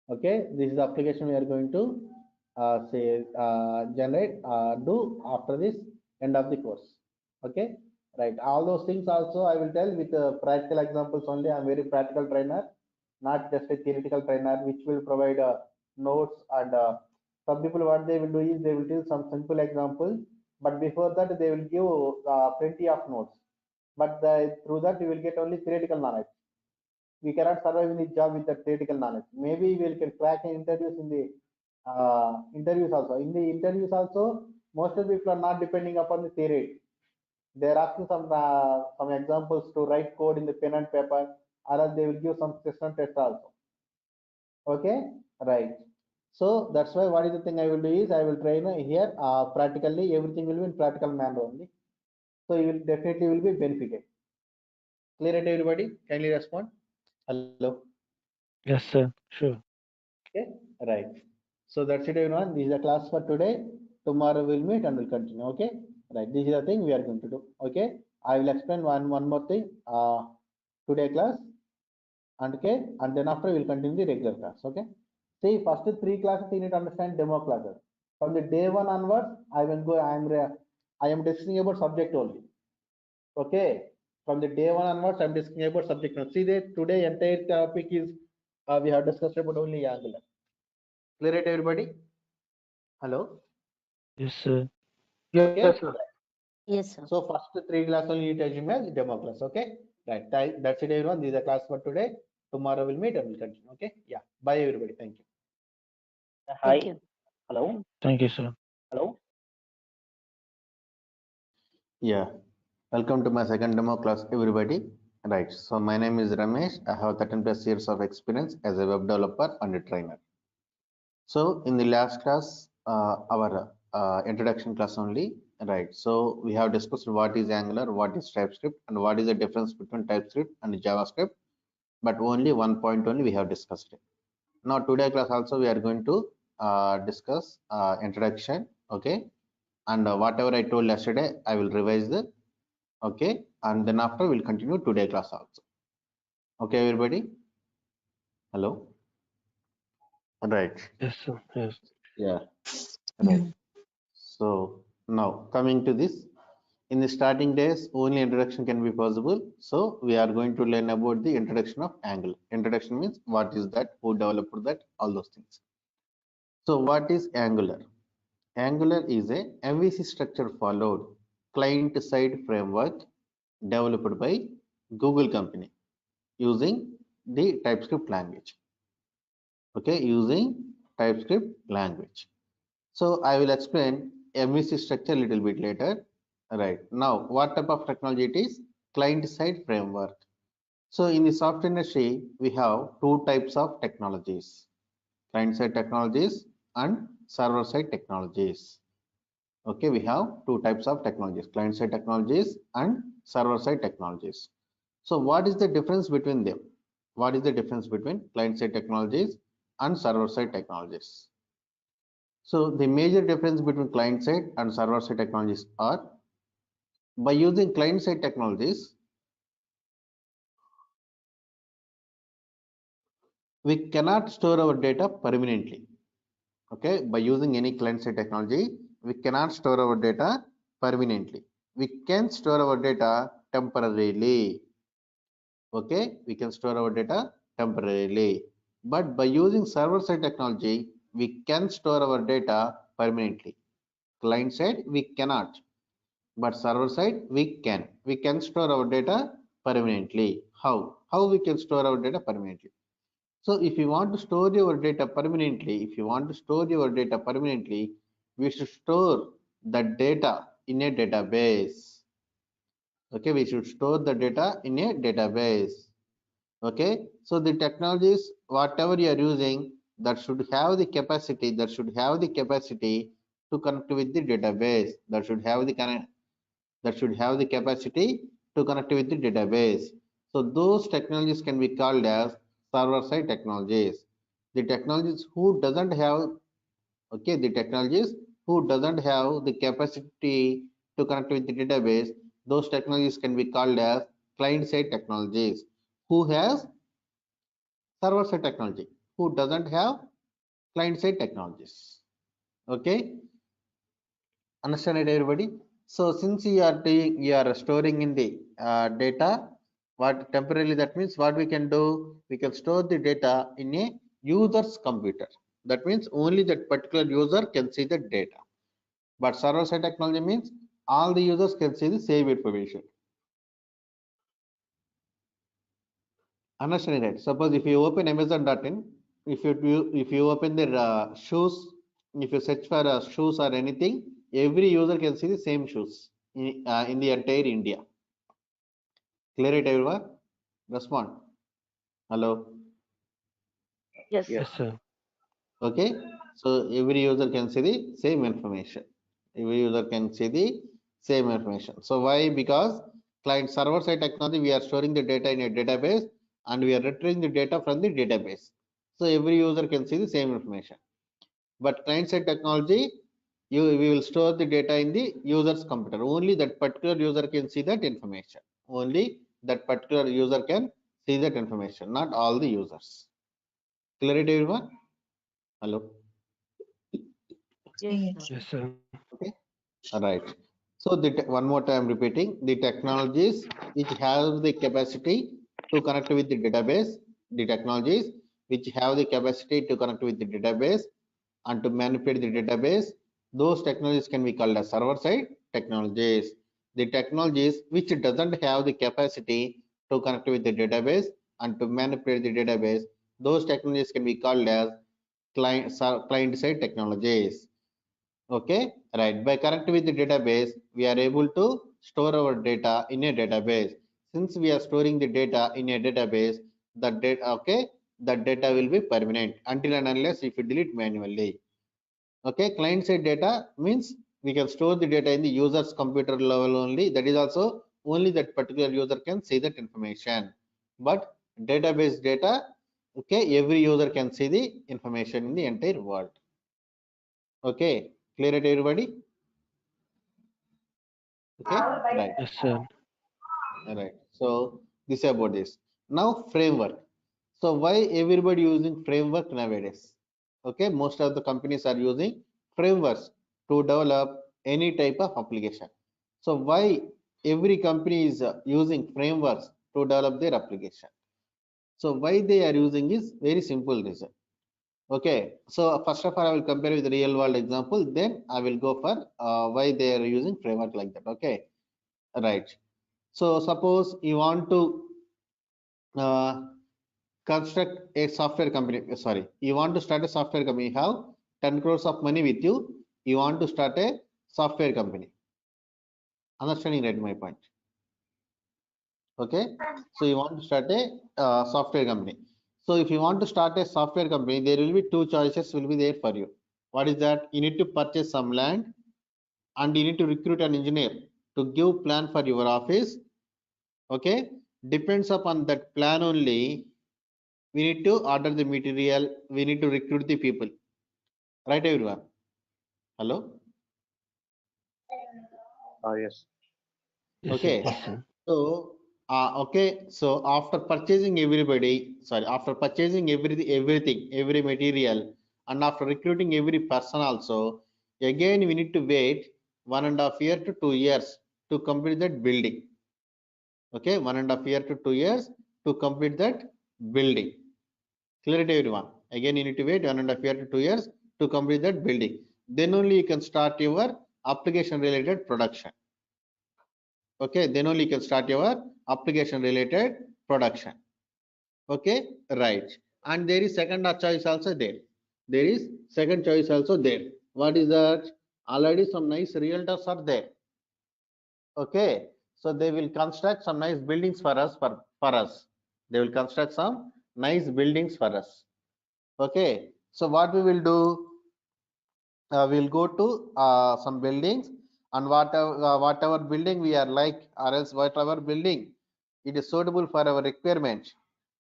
Okay, this is the application we are going to say generate do after this end of the course. Okay, right. All those things also I will tell with practical examples only. I'm very practical trainer, not just a theoretical trainer, which will provide notes and some people what they will do is they will give some simple examples, but before that they will give plenty of notes. But through that you will get only theoretical knowledge. We cannot survive in the job with the theoretical knowledge. Maybe we can crack interviews in the interviews also. In the interviews also, most of the people are not depending upon the theory. They are asking some examples to write code in the pen and paper, or else they will give some system test also. Okay, right. So that's why what is the thing I will do is I will train here practically everything will be in practical manner only. So you will definitely will be benefited. Clear it, everybody? Kindly respond. Hello. Yes, sir. Sure. Okay, right. So that's it, everyone. This is the class for today. Tomorrow we'll meet and we'll continue. Okay, right. This is the thing we are going to do. Okay, I will explain one more thing. Today class, and okay, and then after we'll continue the regular class. Okay. See, first three classes you need to understand demo classes. From the day one onwards, I will go. I am discussing about subject only. Okay. From the day one onwards, I'm discussing about subject. Now, see that today entire topic is we have discussed about only Angular. Clear it, everybody? Hello? Yes, sir. Okay? Yes, sir. Yes, sir. So first three class only you assume as demo class. Okay? Right. That's it, everyone. This is the class for today. Tomorrow we'll meet and we'll continue. Okay? Yeah. Bye, everybody. Thank you. Thank you. Hello. Thank you, sir. Hello. Yeah. Welcome to my second demo class, everybody. Right. So my name is Ramesh. I have 13 plus years of experience as a web developer and a trainer. So in the last class, our introduction class only, right? So we have discussed what is Angular, what is TypeScript, and what is the difference between TypeScript and JavaScript. But only one point only we have discussed it. Now today class also we are going to discuss introduction, okay? And whatever I told yesterday, I will revise the, okay? And then after we'll continue today class also. Okay, everybody? Hello? Right. Yes, sir. Yes. Yeah. Right. So now coming to this, in the starting days, only introduction can be possible. So we are going to learn about the introduction of Angular. Introduction means what is that, who developed that, all those things. So what is Angular? Angular is a MVC structure followed client-side framework developed by Google company using the TypeScript language. Okay, using TypeScript language. So I will explain MVC structure a little bit later. Right now, what type of technology it is? Client-side framework. So in the software industry, we have two types of technologies: client-side technologies and server-side technologies. Okay, we have two types of technologies: client-side technologies and server-side technologies. So what is the difference between them? What is the difference between client-side technologies and server-side technologies? So the major difference between client-side and server-side technologies are, by using client-side technologies, we cannot store our data permanently. Okay, by using any client-side technology, we cannot store our data permanently. We can store our data temporarily. Okay, we can store our data temporarily. But by using server-side technology, we can store our data permanently. Client-side, we cannot. But server side we can store our data permanently. How we can store our data permanently? So if you want to store your data permanently, we should store the data in a database. Okay, we should store the data in a database. Okay, so the technologies whatever you are using, that should have the capacity to connect with the database, that should have the capacity to connect with the database. So those technologies can be called as server side technologies. The technologies who doesn't have, okay, the technologies who doesn't have the capacity to connect with the database, those technologies can be called as client side technologies. Who has server side technology, who doesn't have client side technologies. Okay, understand it, everybody? So since you are storing in the data, what temporarily that means, what we can do, we can store the data in a user's computer. That means only that particular user can see the data. But server side technology means all the users can see the same information. Understand it? Suppose if you open Amazon.in, if you open their shoes, if you search for shoes or anything, every user can see the same shoes in the entire India. Clear it, everyone? Respond. Hello. Yes, Yeah. Yes, sir. Okay. So every user can see the same information. Every user can see the same information. So why? Because client server side technology, we are storing the data in a database and we are retrieving the data from the database. So every user can see the same information. But client side technology, we will store the data in the user's computer. Only that particular user can see that information. Only that particular user can see that information, not all the users. Clear it, everyone? Hello. yes, sir. Yes, sir. Okay. All right. So one more time repeating, the technologies which have the capacity to connect with the database, the technologies which have the capacity to connect with the database and to manipulate the database, those technologies can be called as server side technologies. The technologies which doesn't have the capacity to connect with the database and to manipulate the database, those technologies can be called as client side technologies. Okay, right. By connecting with the database, we are able to store our data in a database. Since we are storing the data in a database, the data, okay, the data will be permanent until and unless if you delete manually. Okay, client side data means we can store the data in the user's computer level only. That is also only that particular user can see that information. But database data, okay, every user can see the information in the entire world. Okay, clear it, everybody? Okay, right, Yes, sir. right. So this is about this. Now framework. So why everybody using framework nowadays? Okay, most of the companies are using frameworks to develop any type of application. So why every company is using frameworks to develop their application? So why they are using is very simple reason. Okay, so first of all, I will compare with the real world example. Then I will go for why they are using framework like that. Okay, right. So suppose you want to uh, construct a software company. Sorry, you want to start a software company. You have 10 crores of money with you. You want to start a software company. Understanding right my point? Okay, so you want to start a software company. So if you want to start a software company, there will be two choices will be there for you. What is that? You need to purchase some land and you need to recruit an engineer to give plan for your office. Okay, depends upon that plan only. We need to order the material. We need to recruit the people. Right, everyone? Hello. Yes. Yes, sir. Okay. Yes, sir. So, okay. So after purchasing everybody, sorry, after purchasing everything, every material, and after recruiting every person also, again we need to wait 1.5 year to 2 years to complete that building. Okay, 1.5 year to 2 years to complete that building. Clear it, everyone. Again, you need to wait 1.5 year to 2 years to complete that building. Then only you can start your application related production. Okay, then only you can start your application related production. Okay, right. And there is second choice also there. There is second choice also there. What is that? Already some nice realtors are there. Okay, so they will construct some nice buildings for us. For us, they will construct some nice buildings for us. Okay, so what we will do? We'll go to some buildings and whatever building we are like, or else whatever building it is suitable for our requirement,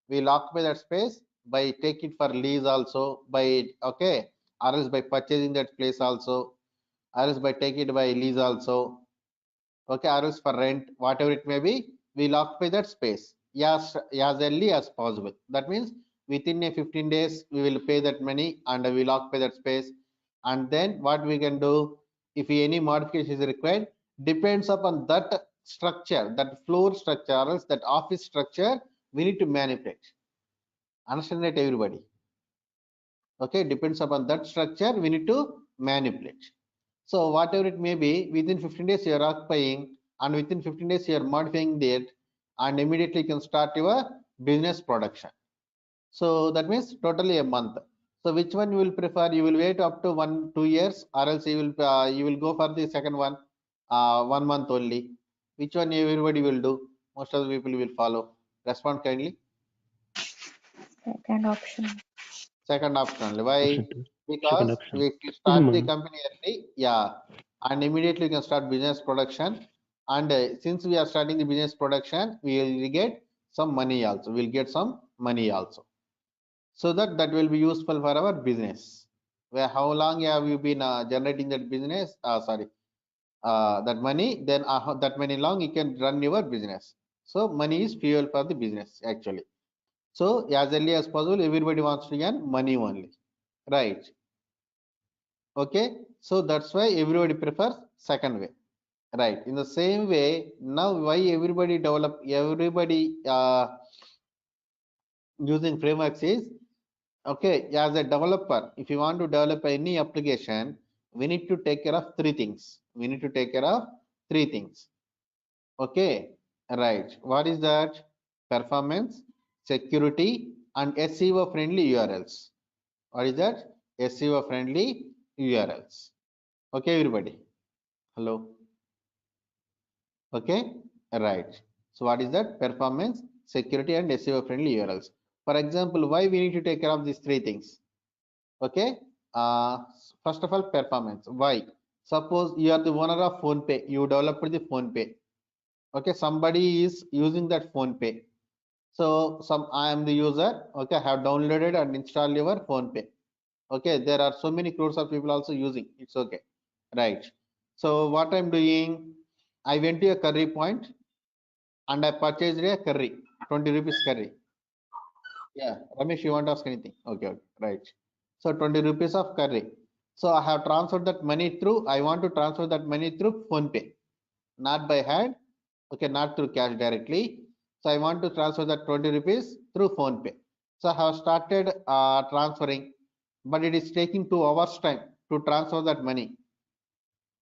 we'll occupy that space by take it for lease also, by okay, or else by purchasing that place also, or else by take it by lease also, okay, or else for rent, whatever it may be, we'll occupy that space as early as possible. That means within a 15 days we will pay that money and we'll occupy that space. And then what we can do, if any modification is required, depends upon that structure, that floor structure or else that office structure, we need to manipulate. Understand that, everybody? Okay, depends upon that structure, we need to manipulate. So whatever it may be, within 15 days you are occupying, and within 15 days you are modifying that, and immediately you can start your business production. So that means totally a month. So which one you will prefer? You will wait up to 1-2 years, or else you will go for the second one, 1 month only. Which one everybody will do? Most of the people will follow. Respond kindly. Second option. Second option only. Why? Option 2. Second Because option. we start the company early, yeah, and immediately we can start business production. And since we are starting the business production, we will get some money also. We'll get some money also, so that will be useful for our business. Where how long have you been generating that business? Sorry, that money. Then that many long you can run your business. So money is fuel for the business actually. So as early as possible, everybody wants to earn money only, right? Okay, so that's why everybody prefers second way, right? In the same way, now why everybody using frameworks is, okay, as a developer, if you want to develop any application, we need to take care of three things. We need to take care of three things. Okay, right. What is that? Performance, security, and SEO friendly URLs. What is that? SEO friendly URLs. Okay, everybody. Hello. Okay, right. So what is that? Performance, security, and SEO friendly URLs. For example, why we need to take care of these three things? Okay. First of all, performance. Why? Suppose you are the owner of PhonePe. You developed the PhonePe. Okay, somebody is using that PhonePe. So I am the user. Okay, I have downloaded and installed your PhonePe. Okay, there are so many crores of people also using. It's okay, right? So what I'm doing, I went to a curry point and I purchased a curry, 20 rupees curry. Yeah, Ramesh, you want to ask anything? Okay, okay, right. So 20 rupees of curry. So I have transferred that money through, I want to transfer that money through PhonePe, not by hand, okay, not through cash directly. So I want to transfer that 20 rupees through PhonePe. So I have started transferring, but it is taking 2 hours time to transfer that money.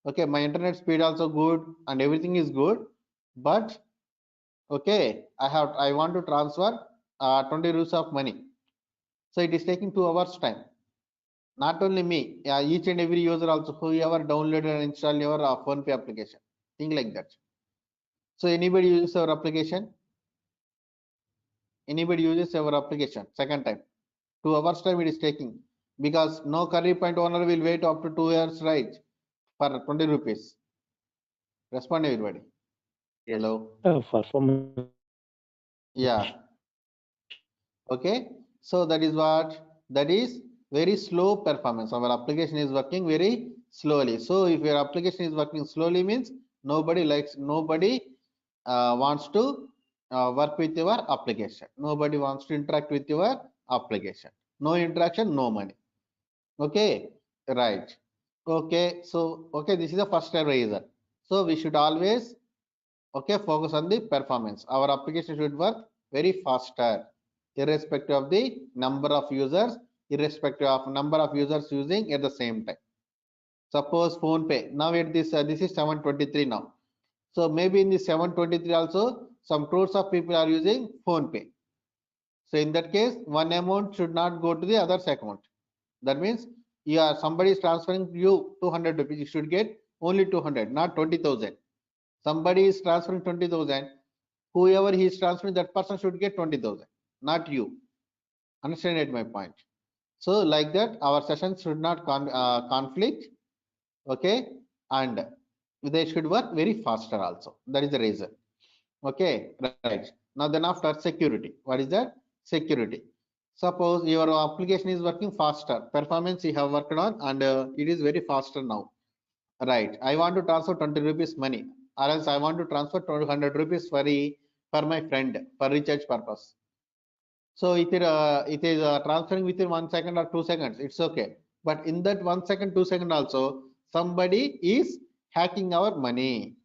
Okay, my internet speed also good and everything is good, but okay, I want to transfer 20 rupees of money. So it is taking 2 hours time. Not only me, each and every user also, whoever downloaded and installed your PhonePe application, thing like that. So anybody uses our application? Anybody uses our application second time? 2 hours time it is taking, because no curry point owner will wait up to 2 years, right? For 20 rupees. Respond everybody. Yes. Hello. Performance. Yeah. Okay, so that is what, that is very slow performance. Our application is working very slowly. So if your application is working slowly, means nobody wants to work with your application. Nobody wants to interact with your application. No interaction, no money. Okay, right. Okay, so okay, this is the first reason. So we should always, okay, focus on the performance. Our application should work very faster, irrespective of the number of users, irrespective of number of users using at the same time. Suppose PhonePe, now at this is 723 now. So maybe in the 723 also some crores of people are using PhonePe. So in that case, one amount should not go to the other's account. That means somebody is transferring you 200 rupees, you should get only 200, not 20,000. Somebody is transferring 20,000, whoever he is transferring, that person should get 20,000, not you. Understand it, my point? So like that, our sessions should not conflict, okay, and they should work very faster also. That is the reason. Okay, right. Now then after security, what is that? security. Suppose your application is working faster, performance you have worked on, and it is very faster now. Right. I want to transfer 20 rupees money, or else I want to transfer 200 rupees for my friend for recharge purpose. So it is transferring within 1 second or 2 seconds. It's okay. But in that 1 second, 2 second also, somebody is hacking our money.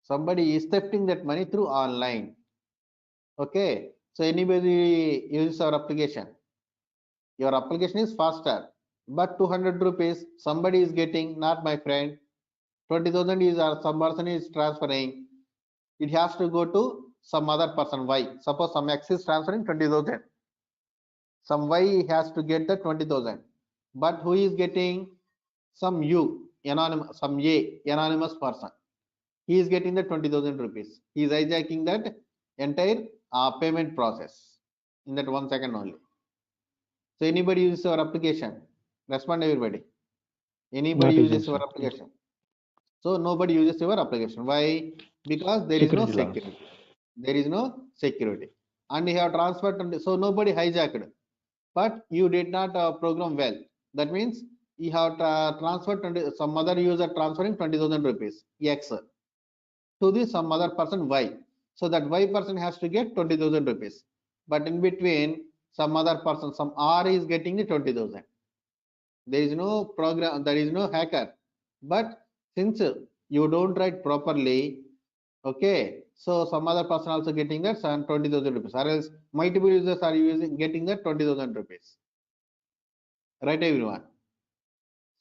Somebody is thefting that money through online. Okay. So anybody uses our application. Your application is faster, but 200 rupees somebody is getting, not my friend. 20,000 is some person is transferring. It has to go to some other person. Y. Suppose some X is transferring 20,000. Some Y has to get the 20,000. But who is getting? Some U, anonymous, some A, anonymous person. He is getting the 20,000 rupees. He is hijacking that entire payment process in that 1 second only. So anybody uses our application? Respond everybody. Anybody Not uses using, our sir. application? So nobody uses your application. Why? Because there is no Security laws. security. There is no security. And you have transferred, so nobody hijacked. But you did not program well. That means you have transferred 20, some other user transferring 20,000 rupees X to the some other person Y. So that Y person has to get 20,000 rupees. But in between, some other person, some R is getting the 20,000. There is no program, there is no hacker. But since you don't write properly, okay, so some other person also getting that 20,000 rupees, or else multiple users are using getting that 20,000 rupees. Right, everyone?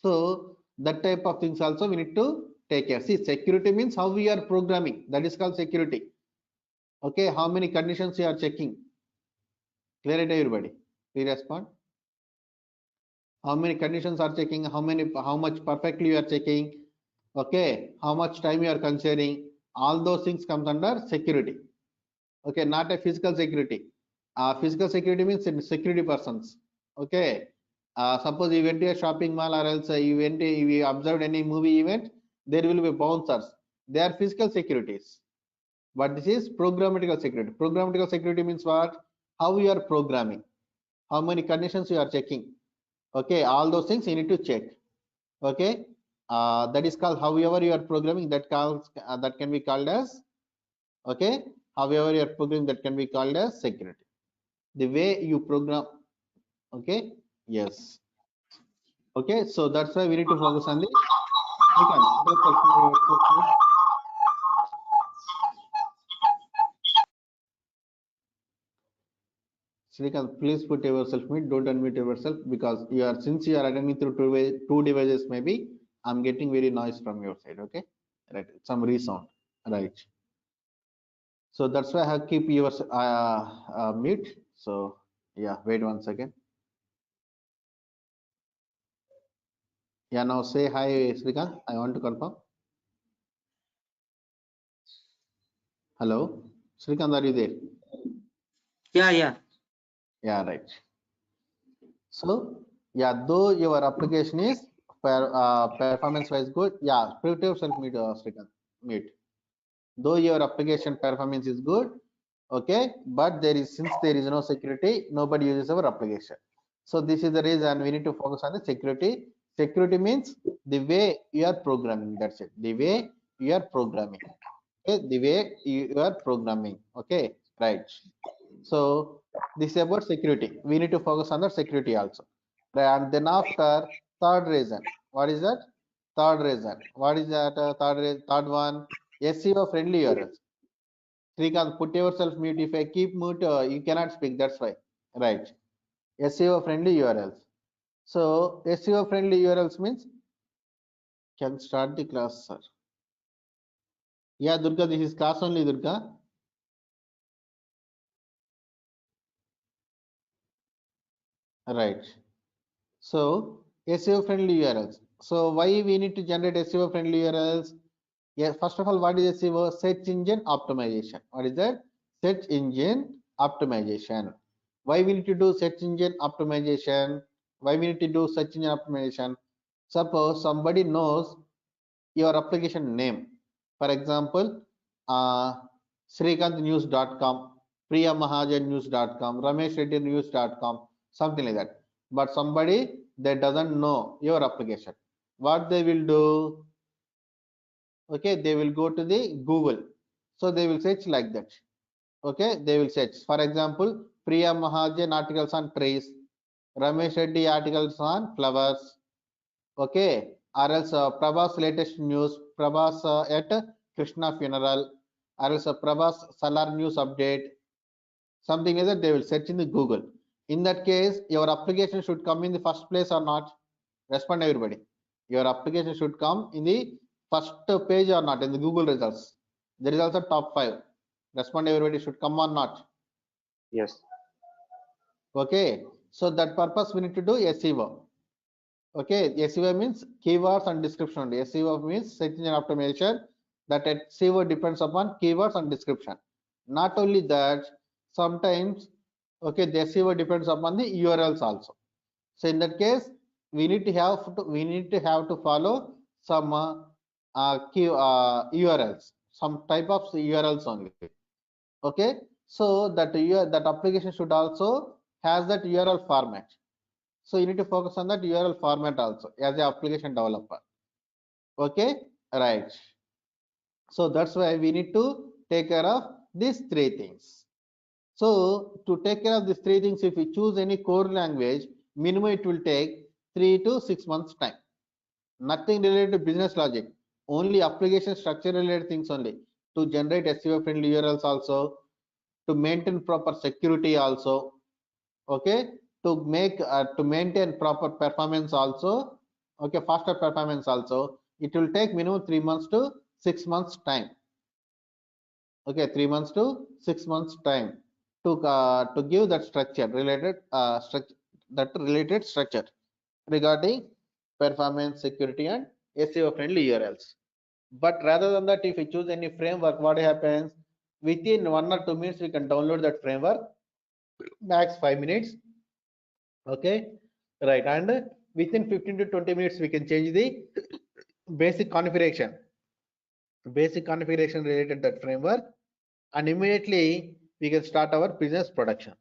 So that type of things also we need to take care. See, security means how we are programming. That is called security. Okay, how many conditions you are checking? Clear it, everybody? Please respond. How many conditions are checking? How much perfectly you are checking? Okay, how much time you are considering? All those things comes under security. Okay, not a physical security. Physical security means security persons. Okay, suppose you went to a shopping mall, or else you observed any movie event, there will be bouncers. They are physical securities. But this is programmatical security. Programmatical security means what? How you are programming, how many conditions you are checking. Okay, all those things you need to check. Okay, that is called, however you are programming, that can be called as, okay, however you are programming, that can be called as security. The way you program. Okay, yes. Okay, so that's why we need to focus on the. Srikant, please put yourself mute. Don't unmute yourself, because you are, since you are attending through two devices, maybe I'm getting very noise from your side. Okay, right, some resound. Right. So that's why I have keep yours mute. So yeah, wait 1 second. Yeah, now say hi, Srikant. I want to confirm. Hello, Srikant, are you there? Yeah. Yeah, right. So yeah, though your application is performance wise good, yeah, put yourself mute, Srikant, mute. Though your application performance is good, okay, but since there is no security, nobody uses our application. So this is the reason we need to focus on the security. Security means the way you are programming. That's it. The way you are programming. Okay, the way you are programming. Okay, right. So this is about security. We need to focus on the security also. And then after, third reason. What is that? Third reason. What is that? Third one. SEO friendly URLs. Srikant, put yourself mute. If I keep mute, you cannot speak. That's why. Right. SEO friendly URLs. So SEO friendly URLs means, can start the class, sir. Yeah, Durga, this is class only, Durga. Right. So SEO friendly URLs. So why we need to generate SEO friendly URLs? Yeah, first of all, what is SEO? Search engine optimization. What is that? Search engine optimization. Why we need to do search engine optimization? Why we need to do search engine optimization? Suppose somebody knows your application name. For example, srikantnews.com. priyamahajannews.com, rameshreddynews.com, something like that. But somebody that doesn't know your application, what they will do? Okay, they will go to the Google. So they will search like that. Okay, they will search. For example, Priya Mahajan articles on trees, Ramesh Reddy articles on flowers. Okay, or else Prabhas latest news, Prabhas at Krishna funeral, or else Prabhas Solar news update, something like that. They will search in the Google. In that case, your application should come in the first place or not? Respond everybody. Your application should come in the first page or not in the Google results. The results are top 5. Respond everybody, should come or not? Yes. Okay, so that purpose we need to do SEO. Okay, SEO means keywords and description only. SEO means search engine optimization. That SEO depends upon keywords and description. Not only that, sometimes okay, the SEO depends upon the URLs also. So in that case, we need to have to follow some URLs, some type of URLs only. Okay, so that application should also has that URL format. So you need to focus on that URL format also as an application developer. Okay, right. So that's why we need to take care of these 3 things. So to take care of these 3 things, if we choose any core language, minimum it will take 3 to 6 months time. Nothing related to business logic, only application structure related things only. To generate SEO friendly URLs also, to maintain proper security also, okay, to maintain proper performance also, okay, faster performance also. It will take minimum 3 months to 6 months time. Okay, 3 months to 6 months time to give that structure related structure regarding performance, security, and SEO friendly URLs. But rather than that, if we choose any framework, what happens? Within 1 or 2 minutes, we can download that framework, max 5 minutes. Okay, right, and within 15 to 20 minutes, we can change the basic configuration related to that framework, and immediately we can start our business production.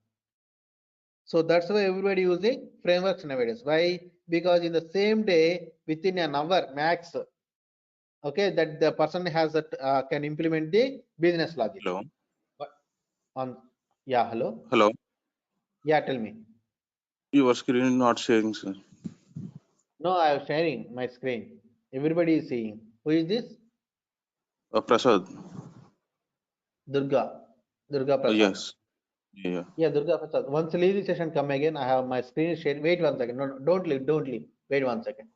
So that's why everybody using frameworks nowadays. Why? Because in the same day, within an hour max, okay, that the person has that can implement the business logic. Hello. On yeah, hello. Hello. Yeah, tell me. Your screen is not sharing, sir. No, I am sharing my screen. Everybody is seeing. Who is this? Prasad. Durga. Durga Prasad. Yes. Yeah. Yeah, Durga Prasad. Once leave the session, come again. I have my screen shared. Wait 1 second. No, don't leave. Don't leave. Wait 1 second.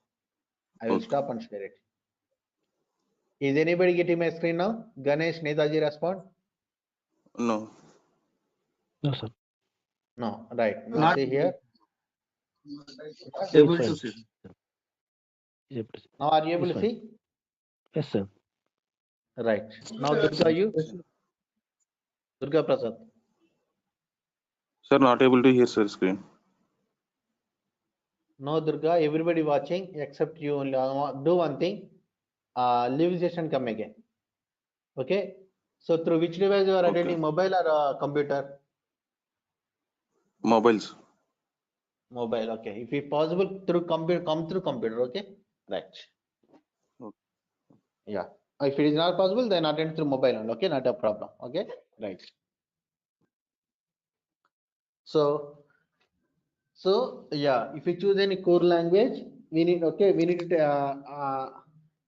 I will Okay. stop and share it. Is anybody getting my screen now? Ganesh, Netaji, respond. No. No, sir. No, right. Now Not see here. able Yes, to sir. see. Yes, Now are you able Yes, to fine. see? Yes, sir. Right. Now Durga, you? Durga Prasad. Sir, not able to hear, sir, screen. No Durga, everybody watching except you only. Do one thing. Leave the session, come again. Okay. So through which device you are Okay. attending, mobile or computer? Mobiles. Mobile. Okay. If possible, through computer, come through computer. Okay. Right. Okay. Yeah. If it is not possible, then attend through mobile only. Okay. Not a problem. Okay. Right. So yeah, if you choose any core language, we need to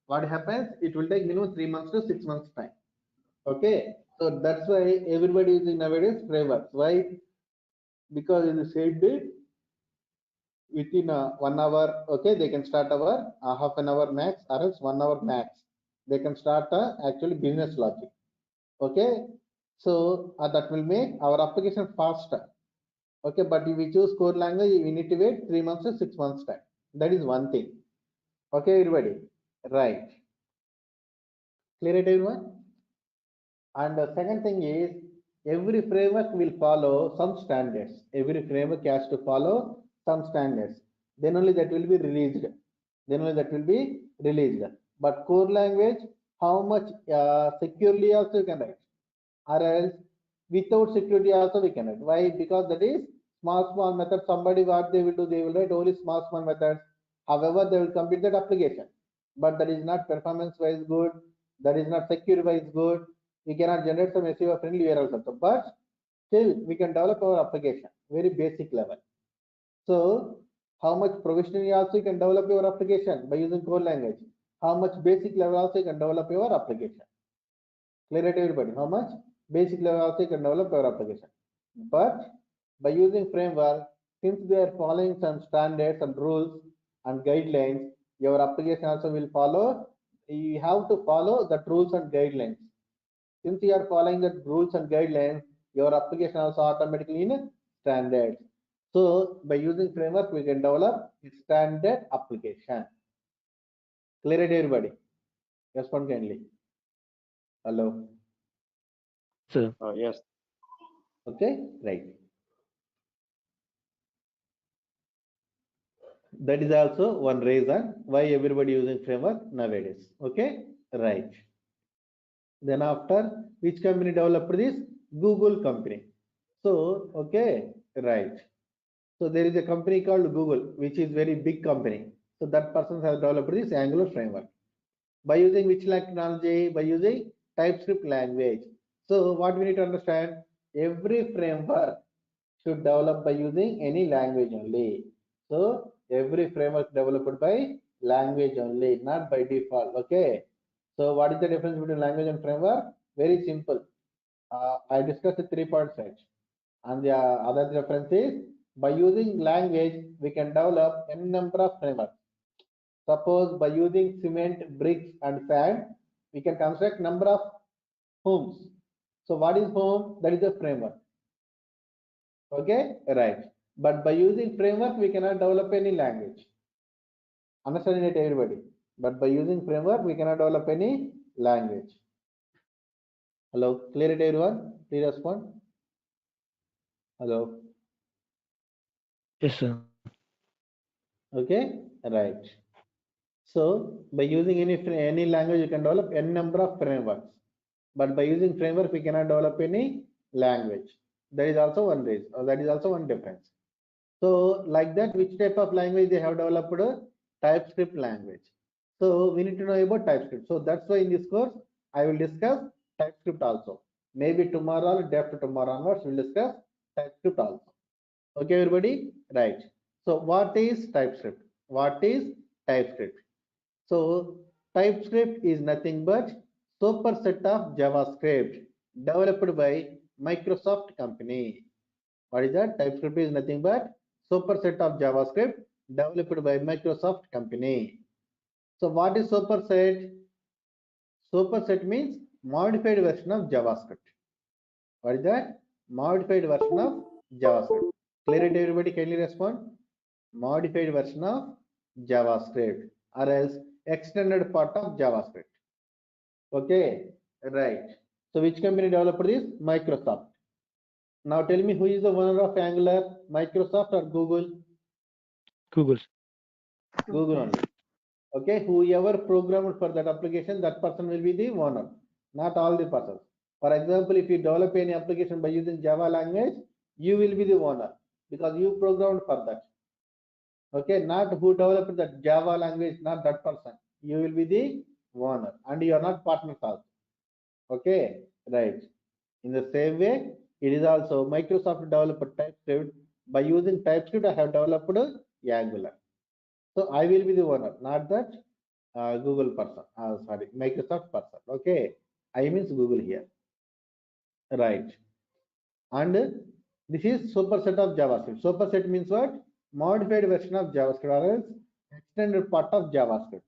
what happens? It will take minimum 3 months to 6 months time. Okay, so that's why everybody is in nowadays frameworks. Why? Because in the same day, within 1 hour, okay, they can start our half an hour max, or else 1 hour max. They can start actually business logic. Okay, so that will make our application faster. Okay, but if we choose core language, we need to wait 3 months to 6 months time. That is one thing. Okay, everybody. Right. Clear it, everyone? And the second thing is, every framework will follow some standards. Every framework has to follow some standards. Then only that will be released. But core language, how much securely also you can write, or else Without security also we cannot. Why? Because that is small method. Somebody what they will do, they will write only small methods. However, they will complete that application, but that is not performance wise good. That is not secure wise good. We cannot generate some SEO friendly URLs also, but still we can develop our application very basic level. So how much provisioning also you can develop your application by using core language. How much basic level also you can develop your application. Clear to everybody? How much basic level also you can develop your application. But by using framework, since they are following some standards and rules and guidelines, your application also will follow. You have to follow the rules and guidelines. Since you are following the rules and guidelines, your application also automatically in standards. So by using framework, we can develop a standard application. Clear to everybody? Respond kindly. Hello. Sir. Yes. Okay, right. That is also one reason why everybody using framework nowadays. Okay, right. Then after, which company developed this? Google company. So, okay, right. So there is a company called Google, which is very big company. So that person has developed this Angular framework. By using which technology? By using TypeScript language. So what we need to understand, every framework should develop by using any language only. So every framework developed by language only, not by default. Okay. So what is the difference between language and framework? Very simple. I discussed the 3 points. And the other difference is, by using language, we can develop n number of frameworks. Suppose by using cement, bricks, and sand, we can construct number of homes. So what is home? That is a framework. Okay, right. But by using framework, we cannot develop any language. Understanding it, everybody. But by using framework, we cannot develop any language. Hello, clear it, everyone? Please respond. Hello. Yes, sir. Okay, right. So by using any language, you can develop n number of frameworks. But by using framework, we cannot develop any language. That is also one reason. That is also one difference. So like that, which type of language they have developed? TypeScript language. So we need to know about TypeScript. So that's why in this course, I will discuss TypeScript also. Maybe tomorrow or day after tomorrow onwards, we'll discuss TypeScript also. Okay, everybody? Right. So what is TypeScript? What is TypeScript? So TypeScript is nothing but superset of JavaScript developed by Microsoft company. What is that? TypeScript is nothing but superset of JavaScript developed by Microsoft company. So what is superset? Superset means modified version of JavaScript. What is that? Modified version of JavaScript. Clear it, everybody? Kindly respond. Modified version of JavaScript or else extended part of JavaScript. Okay, right. So which company developed this? Microsoft. Now tell me, who is the owner of Angular? Microsoft or Google? Google. Google only. Okay, whoever programmed for that application, that person will be the owner, not all the persons. For example, if you develop any application by using Java language, you will be the owner because you programmed for that. Okay, not who developed that Java language, not that person. You will be the owner and you are not partners also. Okay, right. In the same way, it is also Microsoft developed TypeScript. By using TypeScript, I have developed Angular. So I will be the owner, not that Google person. Sorry, Microsoft person. Okay, I means Google here. Right. And this is superset of JavaScript. Superset means what? Modified version of JavaScript or else extended part of JavaScript.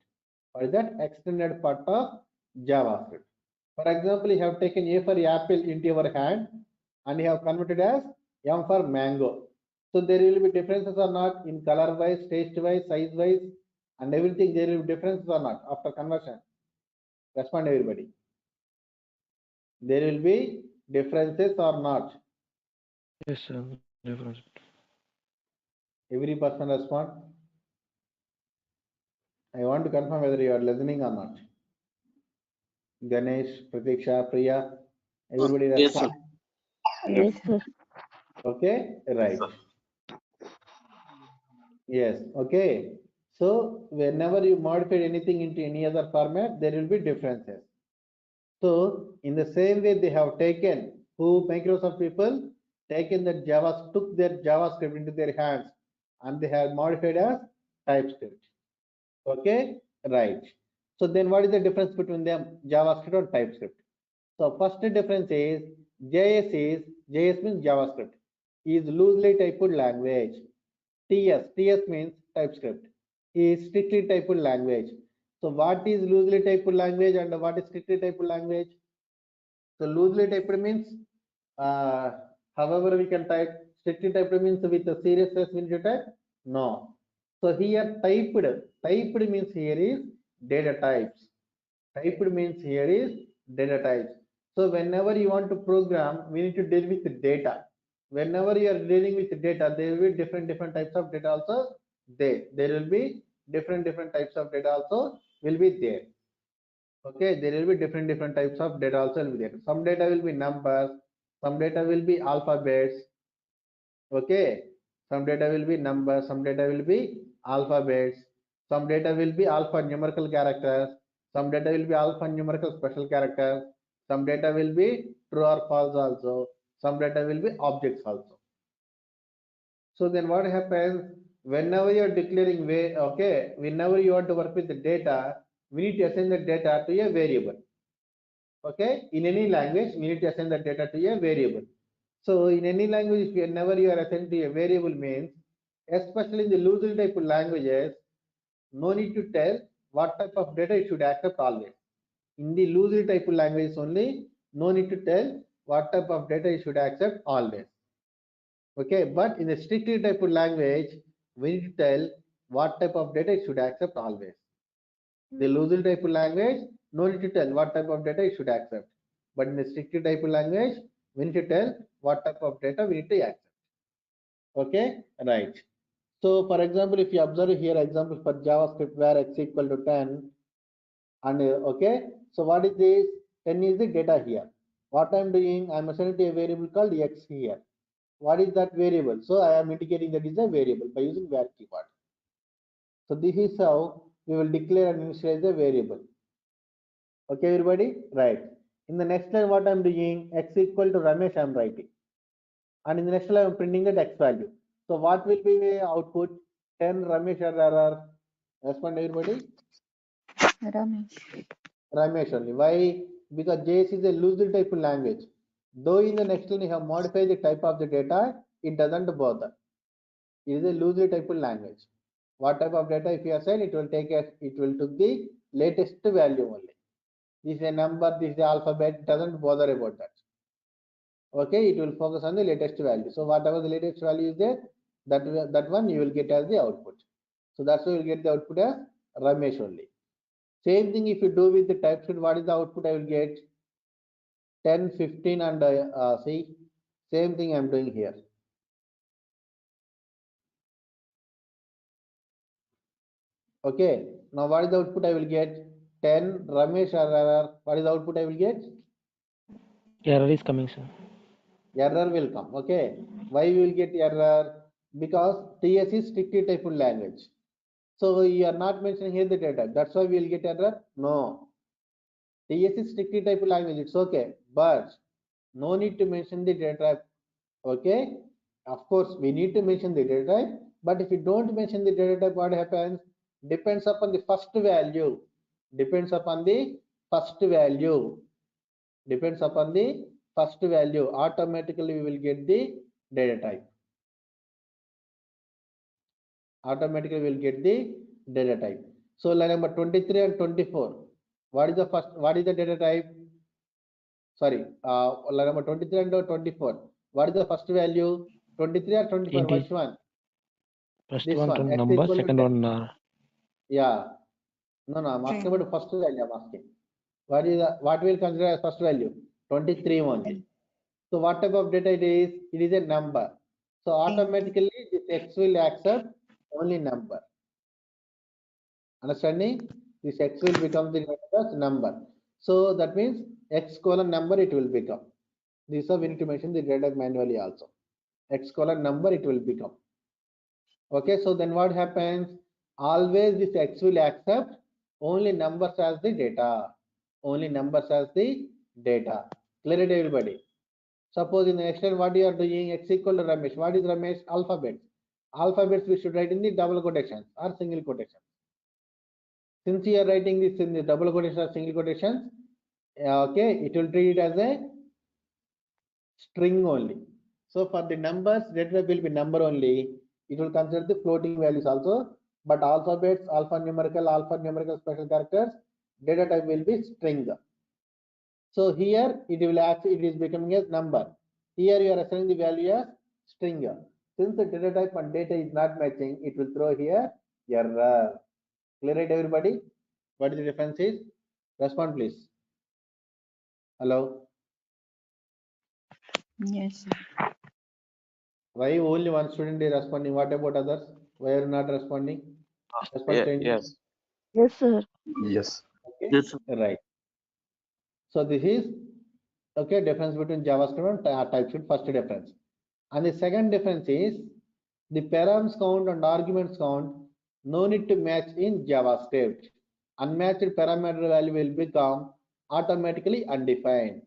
What is that? Extended part of JavaScript. For example, you have taken A for apple into your hand and you have converted as M for mango. So there will be differences or not in color wise, taste wise, size wise, and everything. There will be differences or not after conversion. Respond, everybody. There will be differences or not. Yes, sir. Difference. Every person respond. I want to confirm whether you are listening or not. Ganesh, Pratiksha, Priya, everybody Yes, sir. respond. Yes, sir. Okay, right. Yes, okay. So whenever you modify anything into any other format, there will be differences. So in the same way, they have taken who Microsoft people taken that Java took their JavaScript into their hands and they have modified as TypeScript. Okay, right. So then what is the difference between them, JavaScript and TypeScript? So first difference is JS means JavaScript is loosely typed language. TS means TypeScript is strictly typed language. So what is loosely typed language and what is strictly typed language? So loosely typed means however we can type. Strictly typed means with a seriousness we need to type. No. So here typed means here is data types. Typed means here is data types. So whenever you want to program, we need to deal with the data. Whenever you are dealing with data, there will be different types of data also there. There will be different types of data also will be there. Okay, there will be different types of data also will be there. Some data will be numbers, some data will be alphabets. Okay, some data will be numbers, some data will be alphabets, some data will be alphanumerical characters, some data will be alphanumerical special characters, some data will be true or false also, some data will be objects also. So then what happens whenever you are declaring way, okay, whenever you want to work with the data, we need to assign the data to a variable. Okay, in any language, we need to assign the data to a variable. So in any language, whenever you are assigning to a variable means, especially in the loosely typed languages, no need to tell what type of data it should accept always. In the loosely typed languages only, no need to tell what type of data it should accept always. Okay, but in the strictly typed language, we need to tell what type of data it should accept always. The loosely typed language, no need to tell what type of data it should accept. But in the strictly typed language, we need to tell what type of data we need to accept. Okay, right. So for example, if you observe here example for JavaScript where x equal to 10 and okay, so what is this? 10 is the data here. What I'm doing, I'm assigning a variable called x here. What is that variable? So I am indicating that is a variable by using var keyword. So this is how we will declare and initialize a variable. Okay, everybody? Right. In the next line, what I'm doing, x equal to Ramesh, I'm writing. And in the next line, I'm printing the x value. So what will be the output? 10 Ramesh or error? Respond, everybody. Ramesh. Ramesh only. Why? Because JS is a loosely typed language. Though in the next line you have modified the type of the data, it doesn't bother. It is a loosely typed language. What type of data if you assign, it will take the latest value only. This is a number, this is the alphabet, it doesn't bother about that. Okay, it will focus on the latest value. So whatever the latest value is there, that one you will get as the output. So that's why you will get the output as Ramesh only. Same thing if you do with the TypeScript, what is the output I will get? 10, 15 and see, same thing I'm doing here. Okay, now what is the output I will get? 10 Ramesh or error, what is the output I will get? Error is coming, sir. Error will come. Okay, why we will get error? Because TS is strictly typed language. So you are not mentioning here the data. That's why we will get error. No, TS is strictly typed language. It's okay, but no need to mention the data type. Okay, of course we need to mention the data type. But if you don't mention the data type, what happens? Depends upon the first value. Depends upon the first value. Depends upon the first value. Automatically we will get the data type. Automatically we will get the data type. So line number 23 and 24. What is the first? What is the data type? Sorry, line number 23 and 24. What is the first value? 23 or 24? Int is Which one? first This one one. X number, equal to second 10. one Yeah. No, I'm asking about the first value. I'm asking. What will consider as first value? 23 only. So what type of data it is? It is a number. So automatically this X will accept only number. Understanding? This X will become the number. So that means X colon number it will become. This we need to mention the data type manually also. X colon number it will become. Okay, so then what happens? Always this X will accept only numbers as the data. Only numbers as the data. Clear it, everybody? Suppose in the next line, what you are doing? X equal to Ramesh. What is Ramesh? Alphabets. Alphabets we should write in the double quotations or single quotations. Since you are writing this in the double quotation or single quotations, okay, it will treat it as a string only. So for the numbers, data type will be number only. It will consider the floating values also, but alphabets, alphanumerical special characters, data type will be string. So here it will actually it is becoming a number. Here you are assigning the value as string. Since the data type and data is not matching, it will throw here error. Clear it, everybody? What is the difference is? Respond please. Hello. Yes, sir. Why only one student is responding? What about others? Why are not responding? Respond change. Yes. Yes, sir. Yes. Okay. Yes, sir. Right. So this is okay difference between JavaScript and TypeScript. First difference, and the second difference is the params count and arguments count no need to match in JavaScript. Unmatched parameter value will become automatically undefined.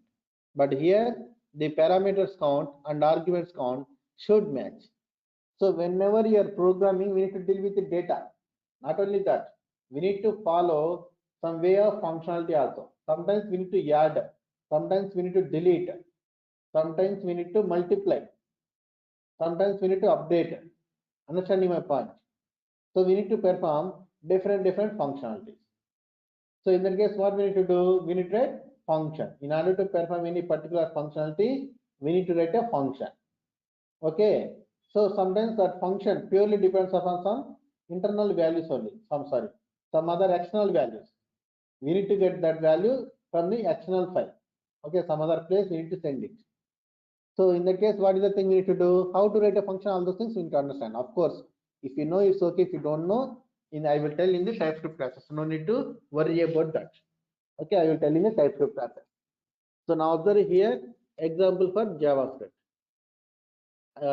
But here the parameters count and arguments count should match. So whenever you are programming, we need to deal with the data. Not only that, we need to follow some way of functionality also. Sometimes we need to add, sometimes we need to delete, sometimes we need to multiply, sometimes we need to update. Understanding my point? So we need to perform different functionalities. So in that case, what we need to do? We need to write function. In order to perform any particular functionality, we need to write a function. Okay. So sometimes that function purely depends upon some internal values only. Some other external values. We need to get that value from the external file. Okay, some other place we need to send it. So in that case, what is the thing we need to do? How to write a function? All those things we need to understand. Of course, if you know, it's okay. If you don't know, I will tell in the TypeScript classes. No need to worry about that. Okay, I will tell in the TypeScript classes. So now observe here example for JavaScript.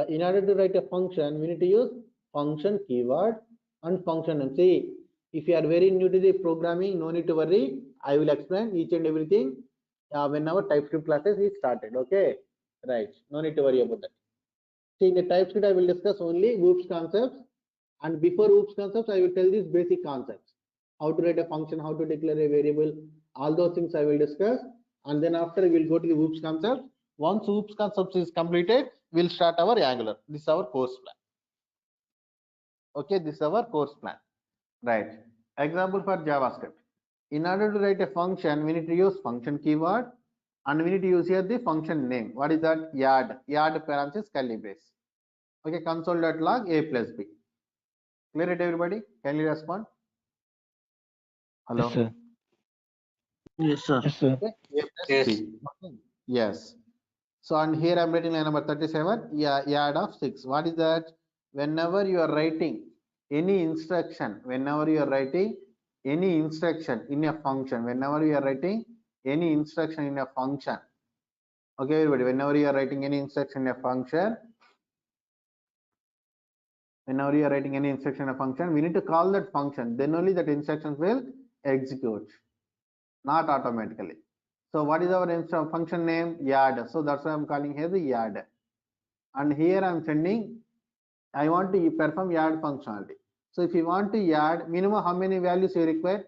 In order to write a function, we need to use function keyword and function name. See, if you are very new to the programming, no need to worry. I will explain each and everything when our TypeScript classes is started. Okay, right? No need to worry about that. See, in the TypeScript, I will discuss only OOPS concepts, and before OOPS concepts, I will tell these basic concepts: how to write a function, how to declare a variable, all those things I will discuss, and then after we will go to the OOPS concept. Once OOPS concepts is completed, we'll start our Angular. This is our course plan. Okay, this is our course plan. Right. Example for JavaScript. In order to write a function, we need to use function keyword, and we need to use here the function name. What is that? Yard. Yard parenthesis curly brace. Okay, console.log a plus b. Clear it, everybody? Can you respond? Hello. Yes, sir. Yes, sir. Yes, sir. Okay, a plus b. Okay. Yes. So and here I'm writing line number 37. Yeah, add of 6. What is that? Whenever you are writing any instruction, whenever you are writing any instruction in a function, whenever you are writing any instruction in a function, okay, everybody, whenever you are writing any instruction in a function, whenever you are writing any instruction in a function, we need to call that function. Then only that instructions will execute, not automatically. So what is our function name? Yard. So that's why I'm calling here the yard. And here I'm sending, I want to perform add functionality. So if you want to add, minimum how many values you require?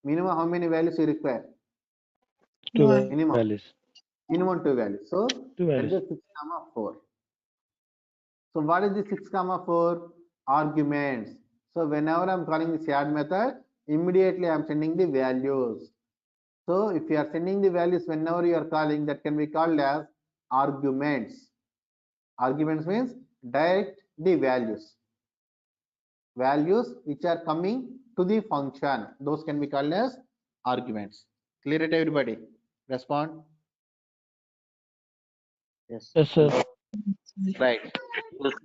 Minimum how many values you require? Two One. Minimum. values. Minimum 2 values. So Two that is values. 6, 4. So what is the 6, 4? Arguments. So whenever I'm calling this add method, immediately I'm sending the values. So if you are sending the values whenever you are calling, that can be called as arguments. Arguments means direct the values. Values which are coming to the function, those can be called as arguments. Clear it, everybody? Respond. Yes. Yes, sir. Right.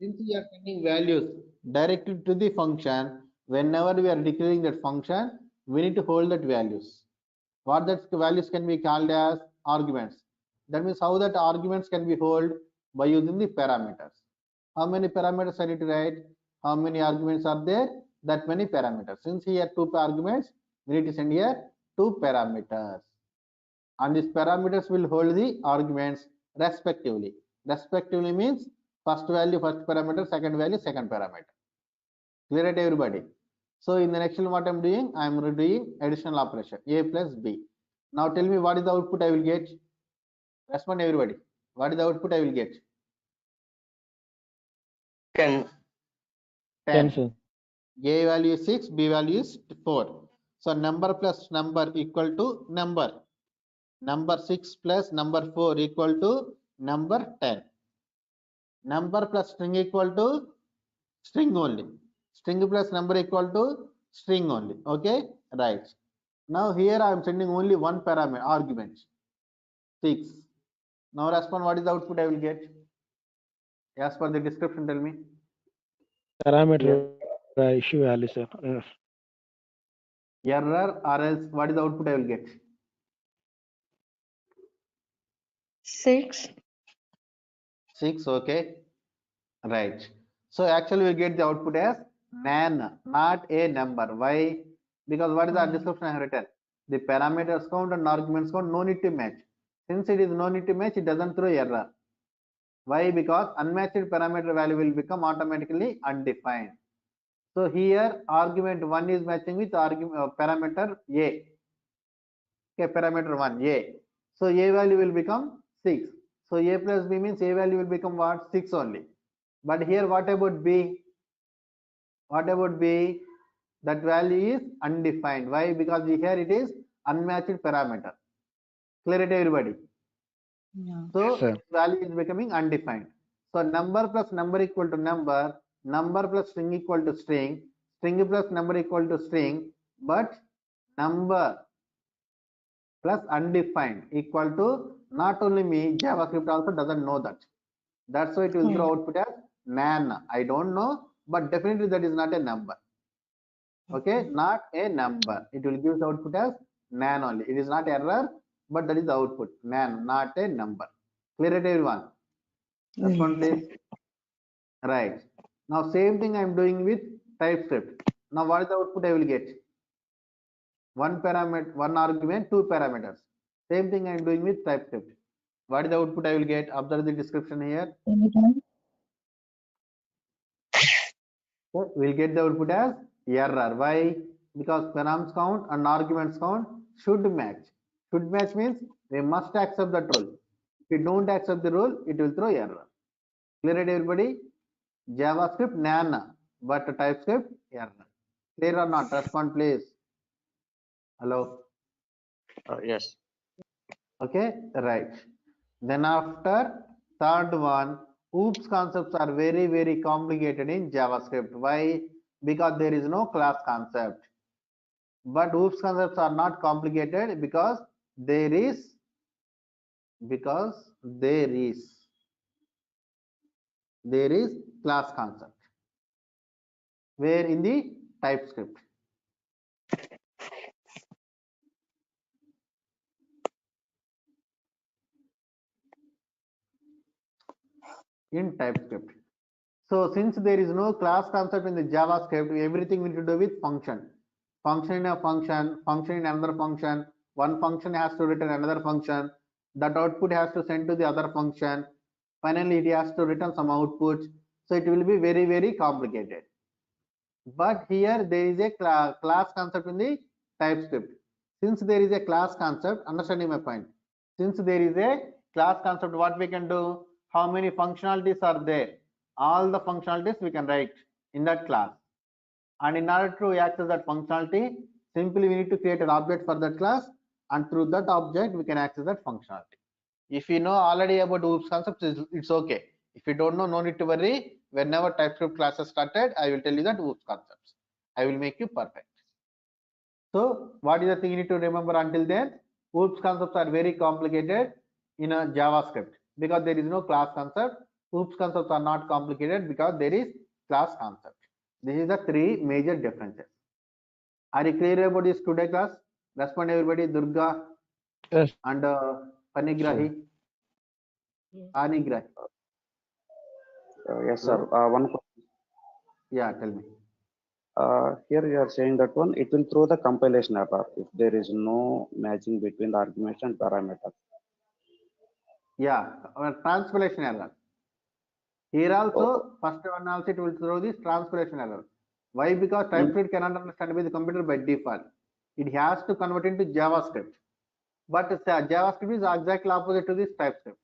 Since we are sending values directly to the function, whenever we are declaring that function, we need to hold that values. What that values can be called as arguments. That means how that arguments can be held by using the parameters. How many parameters I need to write? How many arguments are there? That many parameters. Since here two arguments, we need to send here two parameters. And these parameters will hold the arguments respectively. Respectively means first value, first parameter, second value, second parameter. Clear it, everybody? So in the next one, what I'm doing? I'm doing additional operation, a plus b. Now tell me what is the output I will get? Respond, everybody. What is the output I will get? 10. 10, 10. sir. A value is 6, b value is 4. So number plus number equal to number. Number 6 plus number 4 equal to number 10. Number plus string equal to string only. String plus number equal to string only. Okay, right. Now here I am sending only one parameter argument, 6. Now respond, what is the output I will get? As per the description, tell me. Parameter issue value, sir. Error or else what is the output I will get? 6. 6, okay, right. So actually we get the output as nan, not a number. Why? Because what is the description I have written? The parameters count and arguments count no need to match. Since it is no need to match, it doesn't throw error. Why? Because unmatched parameter value will become automatically undefined. So here argument 1 is matching with argument parameter a. Okay, parameter 1 a. So a value will become 6. So a plus b means a value will become what? 6 only. But here what about b? What about b? That value is undefined. Why? Because here it is unmatched parameter. Clear it, everybody? Yeah. So Sir. its value is becoming undefined. So number plus number equal to number, number plus string equal to string, string plus number equal to string, but number plus undefined equal to not only me, JavaScript also doesn't know that. That's why it will throw output as nan. I don't know, but definitely that is not a number. Okay, not a number. It will give the output as nan only. It is not error, but that is the output. Nan, not a number. Clear it, everyone? Respond, please. Right. Now same thing I am doing with TypeScript. Now what is the output I will get? One parameter, one argument, two parameters. Same thing I am doing with TypeScript. What is the output I will get? Observe the description here. So we'll get the output as error. Why? Because params count and arguments count should match. Should match means we must accept that rule. If you don't accept the rule, it will throw error. Clear it, everybody? JavaScript nan, but TypeScript error. Clear or not? Respond, please. Hello. Yes. Okay, right. Then after third one, oops concepts are very, very complicated in JavaScript. Why? Because there is no class concept. But oops concepts are not complicated because there is class concept. Where? In the TypeScript. In TypeScript. So since there is no class concept in the JavaScript, everything we need to do with function. Function in a function, function in another function. One function has to return another function. That output has to send to the other function. Finally, it has to return some output. So it will be very, very complicated. But here there is a class concept in the TypeScript. Since there is a class concept, understanding my point. Since there is a class concept, what we can do? How many functionalities are there? All the functionalities we can write in that class. And in order to access that functionality, simply we need to create an object for that class, and through that object we can access that functionality. If you know already about oops concepts, it's okay. If you don't know, no need to worry. Whenever TypeScript classes started, I will tell you that oops concepts. I will make you perfect. So what is the thing you need to remember until then? Oops concepts are very complicated in a JavaScript because there is no class concept. Oops concepts are not complicated because there is class concept. This is the three major differences. Are you clear about this today class? Respond, everybody. Durga Yes. and Panigrahi. Anigrah. Yes, sir. Hello? One question. Yeah, tell me. Here you are saying that one, it will throw the compilation error if there is no matching between the arguments and parameters. Yeah, transpilation error. Here Oh, also, first one also it will throw this transpilation error. Why? Because TypeScript cannot understand by the computer by default. It has to convert into JavaScript. But JavaScript is exactly opposite to this TypeScript.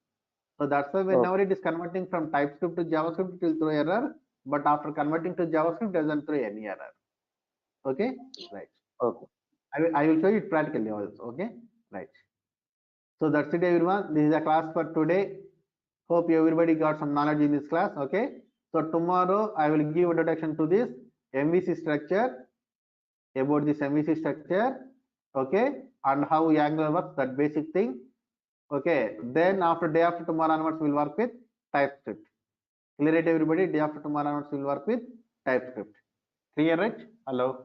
So that's why whenever it is converting from TypeScript to JavaScript, it will throw error. But after converting to JavaScript, it doesn't throw any error. Okay, right. okay. I will show you it practically also. Okay, right. So that's it, everyone. This is a class for today. Hope everybody got some knowledge in this class. Okay. So tomorrow I will give introduction to this MVC structure, about this MVC structure. Okay, and how Angular works, that basic thing. Okay. Then after day after tomorrow onwards, we'll work with TypeScript. Clear it, everybody? Day after tomorrow onwards, we'll work with TypeScript. Clear, right? Hello.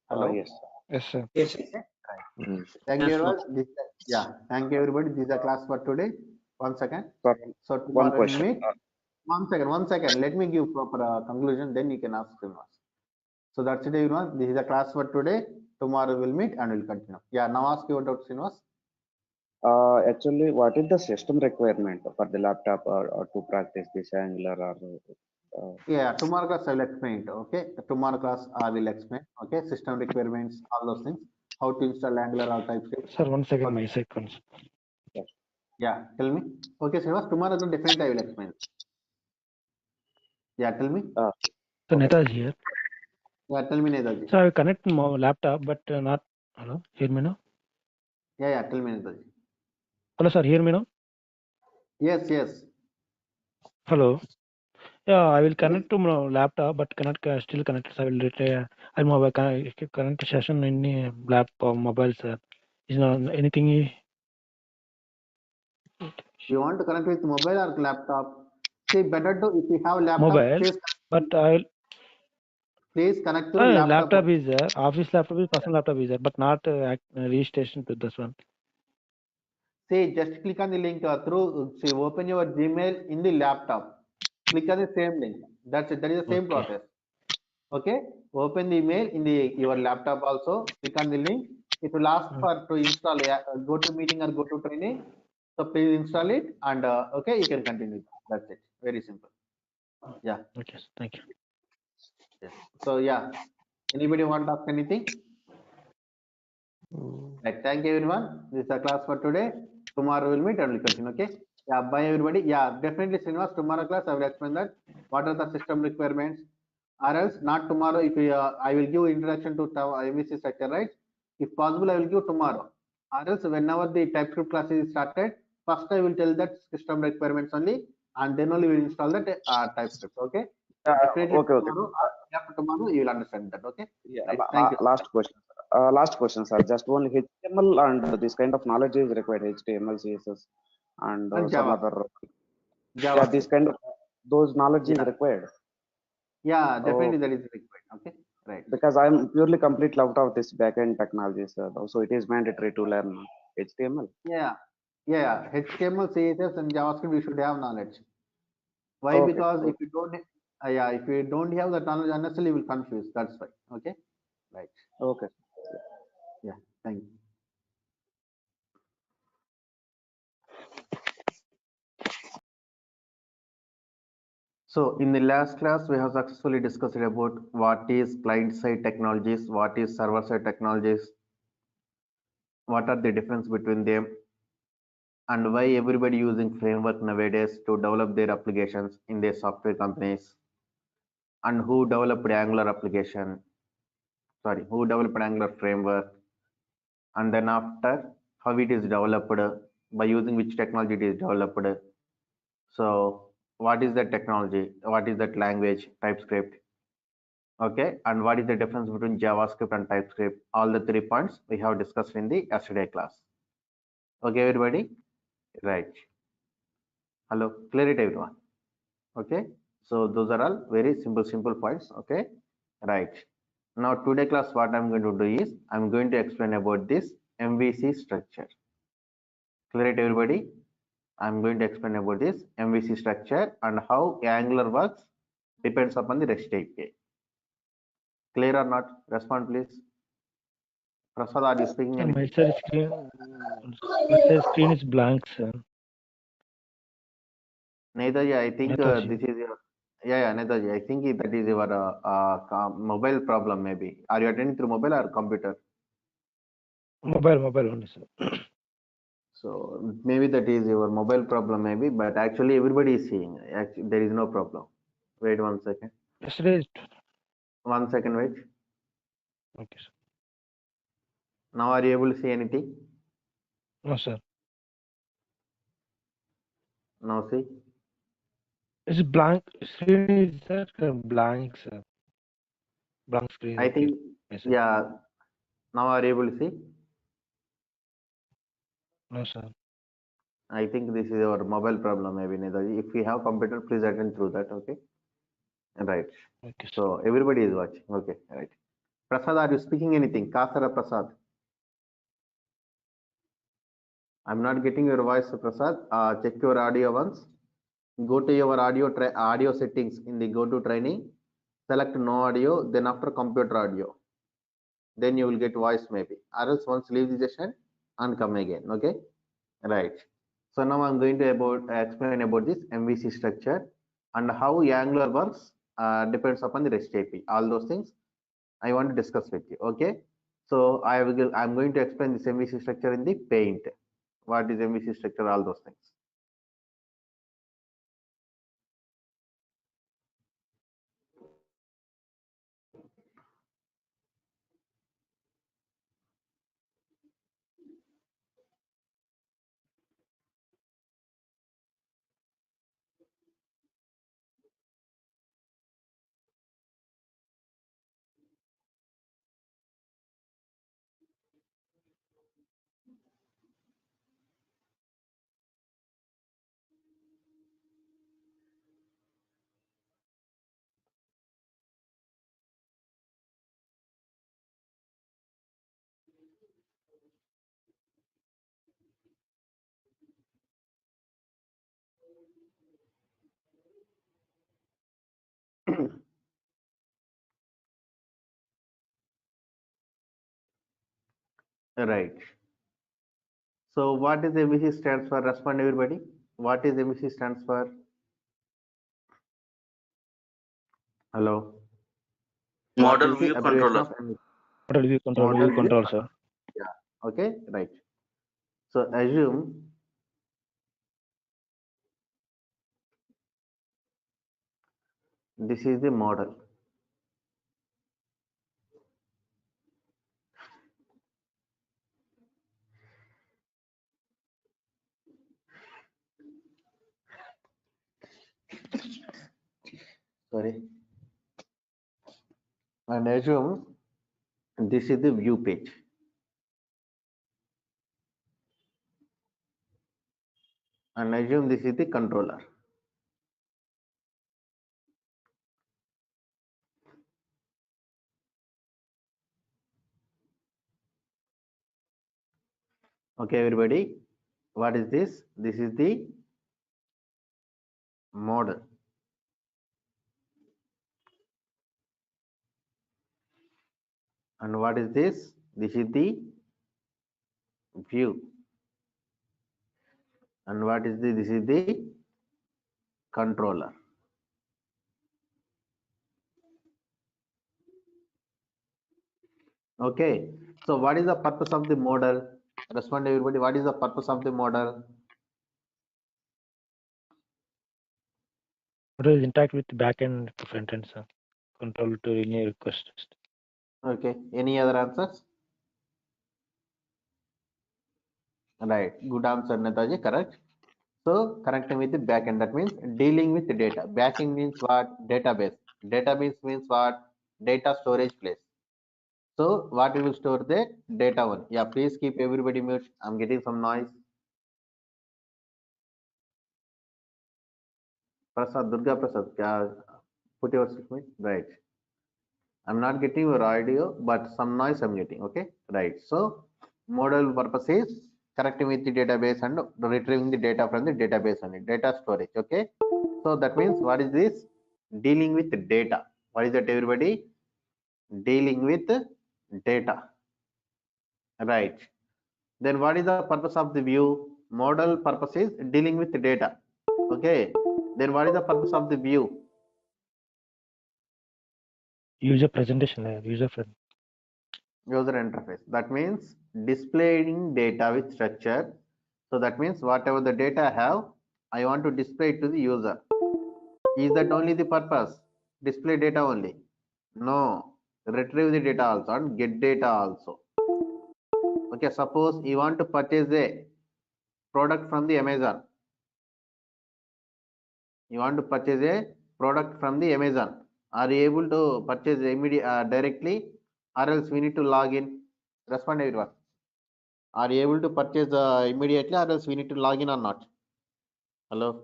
Hello. Yes. Yes, sir. Yes. Thank you, Yes, everyone. Yeah, thank you, everybody. This is a class for today. 1 second. Sir, So one tomorrow we'll question. meet. 1 second. Let me give proper conclusion. Then you can ask Srinivas. So that's it, everyone. This is a class for today. Tomorrow we'll meet and we'll continue. Yeah, now ask your doubt, Srinivas. Actually, what is the system requirement for the laptop or to practice this Angular or Yeah, tomorrow class I will explain it. Okay, tomorrow class I will explain. Okay, system requirements, all those things. How to install Angular or TypeScript. Sir, 1 second, Okay. my seconds. Yeah, tell me. Okay, Srinivas. Tomorrow definitely I will explain. Yeah, tell me. uh, So okay. Neta is here. Yeah, tell me, Nedaji. So I will connect my laptop, but not. Hello, hear me now? Yeah, tell me, Nedaji. Hello, sir, hear me now? Yes, yes. Hello. Yeah, I will Yes. connect to my laptop, but cannot still connect. So I will retire. I'll mobile connect session in the laptop, mobile, sir. Is not anything. You want to connect with mobile or laptop? See, better to, if you have laptop, Mobile, but I please connect to laptop. laptop is there. Office laptop is personal laptop is there, but not registration to this one. See, just click on the link see, open your Gmail in the laptop. Click on the same link. That's it. That is the same Okay. process. Okay. Open the email in your laptop also. Click on the link. It will ask for to install go to meeting or go to training. So please install it and okay, you can continue. That's it. Very simple. Yeah. Okay. Thank you. Yes. So yeah. Anybody want to ask anything? Right. Thank you, everyone. This is the class for today. Tomorrow we'll meet and we'll continue. Okay. Yeah. Bye, everybody. Yeah. Definitely, Srinivas. Tomorrow class I will explain that. What are the system requirements? Or else not tomorrow. If we, I will give introduction to MVC structure, right? If possible, I will give tomorrow. Or else whenever the TypeScript class is started, first I will tell that system requirements only, and then only we will install that TypeScript. Okay. Definitely Okay. tomorrow. After tomorrow, you will understand that. Okay. Yeah. Right. Thank you. Last question. Last question, sir. Just one HTML and this kind of knowledge is required. HTML, CSS, and And some Java. other. Yeah, this JavaScript. kind of those knowledge is Yeah. required. Yeah, Oh, definitely that is required. Okay, right. because I'm purely complete out of this backend technology, sir. So it is mandatory to learn HTML. Yeah, yeah. HTML, CSS, and JavaScript we should have knowledge. Why? Okay. Because if you don't, yeah, if you don't have that knowledge, unnecessarily you will confuse. That's why. Okay, right. Okay. Yeah. Thank you. So in the last class, we have successfully discussed about what is client-side technologies, what is server-side technologies, what are the difference between them, and why everybody using framework nowadays to develop their applications in their software companies, and who developed Angular application, sorry, who developed Angular framework, and then after how it is developed, by using which technology it is developed. So what is that technology? What is that language? TypeScript. Okay, and what is the difference between JavaScript and TypeScript? All the 3 points we have discussed in the yesterday class. Okay, everybody, right? Hello, clear it, everyone. Okay, so those are all very simple points. Okay, right. Now today class, what I'm going to do is I'm going to explain about this MVC structure. Clear it, everybody? I'm going to explain about this MVC structure and how Angular works depends upon the REST API. Clear or not? Respond please. Prasad, are you speaking Sir, anything? my sir screen is blank, sir. Netaji, I think Netaji. this is your, yeah, Netaji, I think that is your mobile problem maybe. Are you attending through mobile or computer? Mobile only, sir. So maybe that is your mobile problem maybe, but actually everybody is seeing. Actually, there is no problem. Wait 1 second. Yesterday. 1 second, wait. Okay, sir. Now are you able to see anything? No, sir. Now see. It's blank. Screen is blank, sir. Blank screen. I Okay. think, Yes, sir. yeah. Now are you able to see? No, sir. I think this is your mobile problem maybe, Netaji. If you have computer, please attend through that, okay? Right. Okay, sir. So everybody is watching. Okay, right. Prasad, are you speaking anything? Kasara Prasad. I'm not getting your voice, Prasad. Check your audio once. Go to your audio settings in the go to training. Select no audio, then after computer audio. Then you will get voice maybe. Or else once leave the session and come again. Okay. Right. So now I'm going to explain about this MVC structure and how Angular works depends upon the REST API. All those things I want to discuss with you. Okay. So I'm going to explain this MVC structure in the paint. What is MVC structure? All those things. Right. So what is MVC stands for? Respond everybody. What is MVC stands for? Hello. What Model is the view abbreviation controller. of MVC? Model view control. Model View view control, controller. sir. Yeah. Okay. Right. So assume this is the model. Sorry. And assume this is the view page. And assume this is the controller. Okay, everybody. What is this? This is the model. And what is this? This is the view. And what is the? This is the controller. Okay. So what is the purpose of the model? Respond everybody. What is the purpose of the model? Model is interact with back end to front end, sir. Control to any request. Okay. Any other answers? Right. Good answer, Netaji. Correct. So connecting with the backend, that means dealing with the data. Backend means what? Database. Database means what? Data storage place. So what we will store the data one. Yeah, please keep everybody mute. I'm getting some noise. Prasad, Durga Prasad, put your mute. Right. I'm not getting your audio, but some noise I'm getting. Okay. Right. So model purpose is connecting with the database and retrieving the data from the database only, data storage. Okay, so that means what is this? Dealing with data. What is that, everybody? Dealing with data, right? Then what is the purpose of the view? Model purpose is dealing with data. Okay, then what is the purpose of the view? User presentation, user friend. User interface. That means displaying data with structure. So that means whatever the data I have, I want to display it to the user. Is that only the purpose? Display data only? No, retrieve the data also and get data also. Okay, suppose you want to purchase a product from the Amazon. You want to purchase a product from the Amazon. Are you able to purchase directly, or else we need to log in? Respond everyone. Are you able to purchase immediately, or else we need to log in or not? Hello?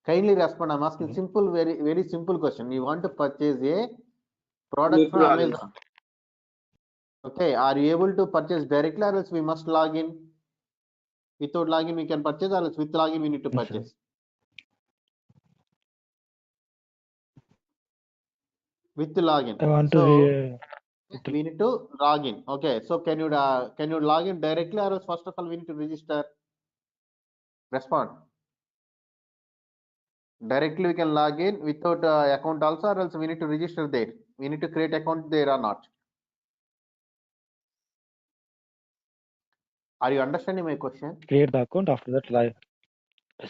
Kindly respond. I'm asking simple, very simple question. You want to purchase a product from Amazon. Okay, are you able to purchase directly, or else we must log in? Without login we can purchase, or else with login we need to Yes, sir. purchase? With login. I want So to we need to log in. Okay, so can you log in directly, or else first of all we need to register? Respond. Directly we can log in without account also, or else we need to register there. We need to create account there or not? Are you understanding my question? create the account, after that live.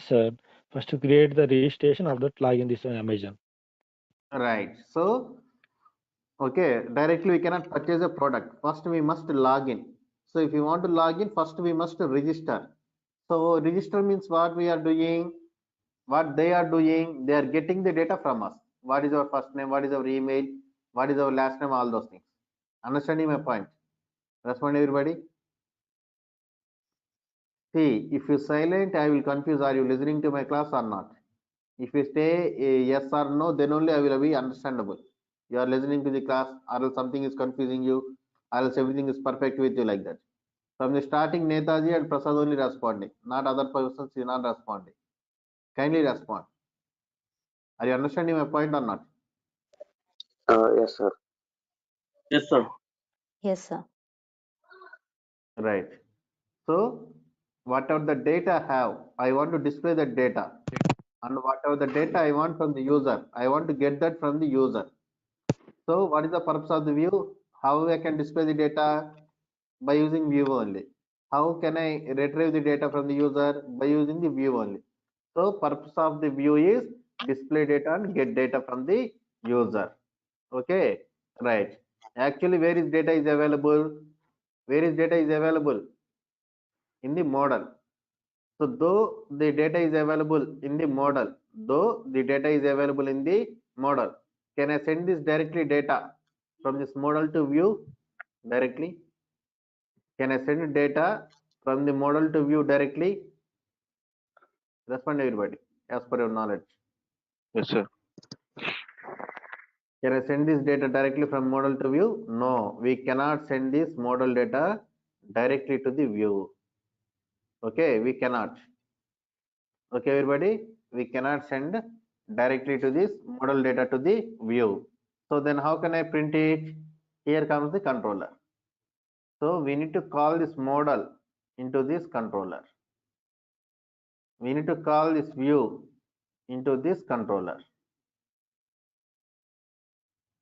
Sir, first to create the registration, of that login this Amazon. Right. So okay, directly we cannot purchase a product. First we must log in. So if you want to log in, first we must register. So register means what we are doing, what they are doing, they are getting the data from us. What is our first name, what is our email, what is our last name, all those things. Understanding my point? Respond everybody. See, if you silent, I will confuse. Are you listening to my class or not? If you say yes or no, then only I will be understandable. You are listening to the class, or else something is confusing you, or else everything is perfect with you like that. From the starting, Netaji and Prasad only responding, not other persons is not responding. Kindly respond. Are you understanding my point or not? Yes, sir. Yes, sir. Yes, sir. Right. So whatever the data I have, I want to display that data, and whatever the data I want from the user, I want to get that from the user. So what is the purpose of the view? How I can display the data? By using view only. How can I retrieve the data from the user? By using the view only. So purpose of the view is display data and get data from the user. Okay, right. Actually, where is data is available? Where is data is available? In the model. So though the data is available in the model, can I send this directly data from this model to view directly? Can I send data from the model to view directly? Respond everybody, as per your knowledge. Yes, sir. Can I send this data directly from model to view? No, we cannot send this model data directly to the view. Okay, we cannot. Okay, everybody, we cannot send directly to this model data to the view. So then how can I print it? Here comes the controller. So we need to call this model into this controller. We need to call this view into this controller.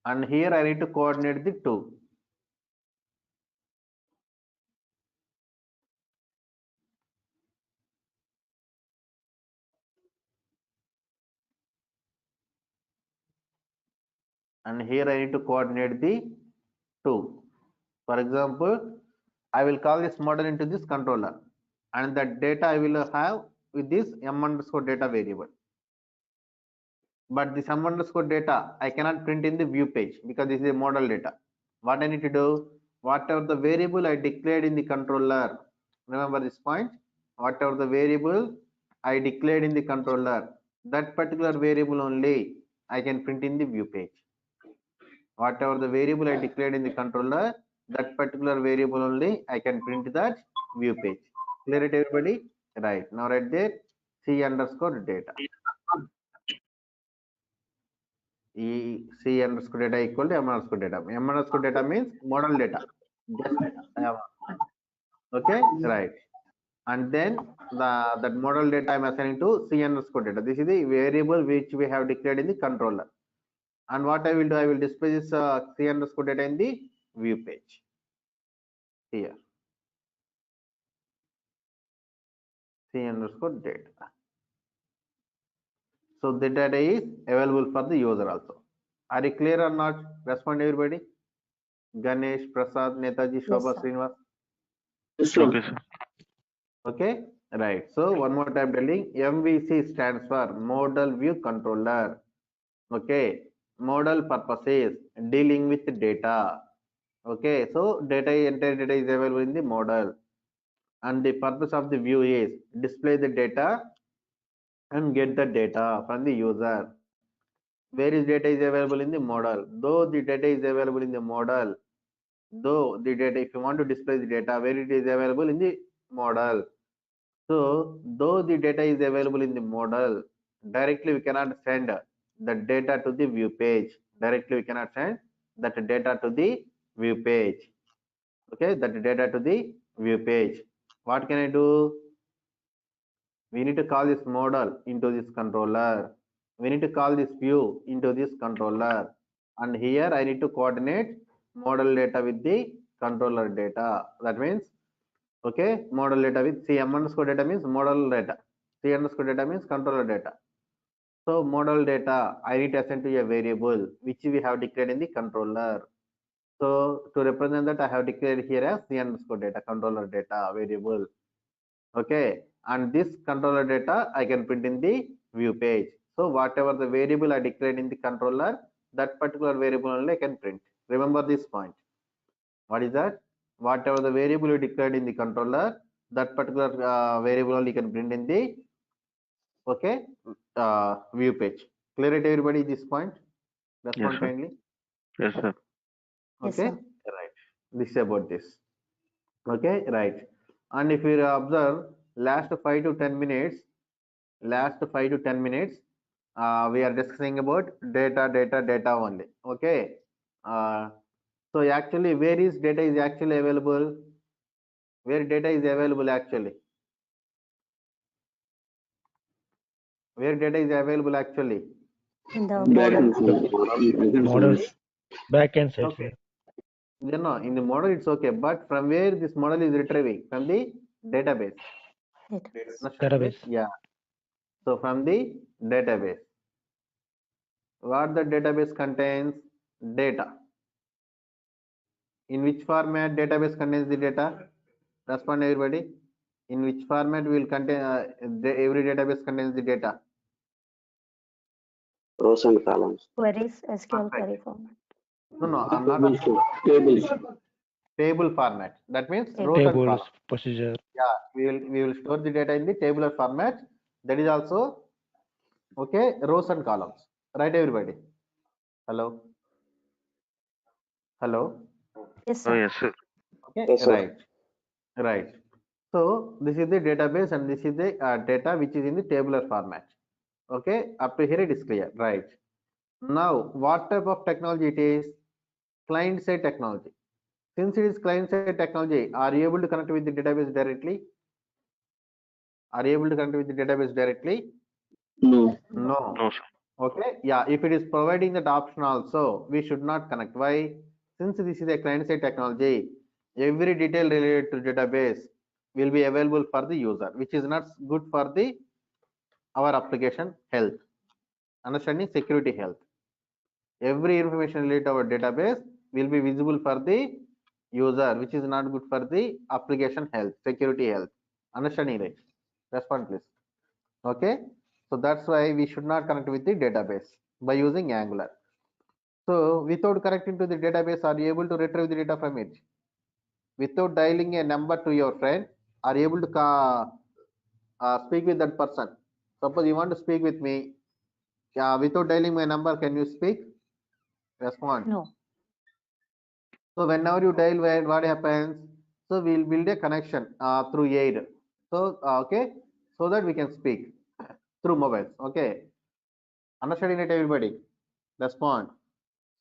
And here I need to coordinate the two. And here I need to coordinate the two. For example, I will call this model into this controller, and that data I will have with this m underscore data variable. But this m underscore data I cannot print in the view page because this is a model data. What I need to do, whatever the variable I declared in the controller, remember this point, whatever the variable I declared in the controller, that particular variable only I can print in the view page. Whatever the variable I declared in the controller, that particular variable only I can print that view page. Clear it, everybody? Right. Now right there, C underscore data. C underscore data equal to M underscore data. M underscore data means model data. Just okay, right. And then that model data I'm assigning to C underscore data. This is the variable which we have declared in the controller. And what I will do, I will display this C underscore data in the view page here. C underscore data. So the data is available for the user also. Are you clear or not? Respond everybody. Ganesh, Prasad, Netaji, Yes, Shobha, sir. Srinivas. Yes, sir. Okay, sir. Okay, right. So one more time telling, MVC stands for Model View Controller. Okay, model purposes dealing with data. Okay, so entire data is available in the model, and the purpose of the view is display the data and get the data from the user. Where is data is available in the model? Though the data is available in the model, though the data, if you want to display the data, where it is available in the model. So though the data is available in the model, directly we cannot send the data to the view page. Directly we cannot send that data to the view page. Okay, that data to the view page. What can I do? We need to call this model into this controller. We need to call this view into this controller. And here I need to coordinate model data with the controller data. That means, okay, model data with C M underscore data means model data. C underscore data means controller data. So model data I need to assign to a variable which we have declared in the controller. So to represent that I have declared here as C underscore data, controller data variable. Okay, and this controller data I can print in the view page. So whatever the variable I declared in the controller, that particular variable only I can print. Remember this point. What is that? Whatever the variable you declared in the controller, that particular variable only you can print in the okay view page. Clear it, everybody? This point. Yes, Respond sir. kindly. Yes, sir. Yes, Okay, sir. right. This is about this. Okay, right. And if you observe last 5 to 10 minutes, we are discussing about data only. Okay. Uh, so actually, where is data is actually available? Where data is available actually? Where data is available actually? In the Back model. and forth. Models, back end side, Okay. sir. Then no, in the model it's okay, but from where this model is retrieving? From the database. Database. Understand, please? Database. Yeah. So from the database. What the database contains? Data. In which format database contains the data? Respond everybody. In which format will contain every database contains the data? Rows and columns. Queries, SQL Perfect. query format. No, I'm not Tables, sir. Tables. table format. That means Table. rows and Tables, columns. procedure. Yeah, we will store the data in the tabular format. That is also okay. Rows and columns. Right, everybody. Hello. Hello. Yes, Oh, sir. yes, sir. Okay. Yes, sir. Right. Right. So this is the database and this is the data which is in the tabular format. Okay. Up to here it is clear. Right. Now, what type of technology it is? Client-side technology. Since it is client-side technology, are you able to connect with the database directly? Are you able to connect with the database directly? No. No. No, sir. Okay. Yeah. If it is providing that option also, we should not connect. Why? Since this is a client-side technology, every detail related to database will be available for the user, which is not good for the our application health. Understanding security health. Every information related to our database will be visible for the user, which is not good for the application health, security health. Understanding, right? Respond please. Okay. So that's why we should not connect with the database by using Angular. So without connecting to the database, are you able to retrieve the data from it? Without dialing a number to your friend, are you able to speak with that person? Suppose you want to speak with me, without dialing my number, can you speak? Respond. No. So whenever you dial wide, what happens? So we'll build a connection through air. So okay, so that we can speak through mobiles. Okay, understanding it, everybody? Respond.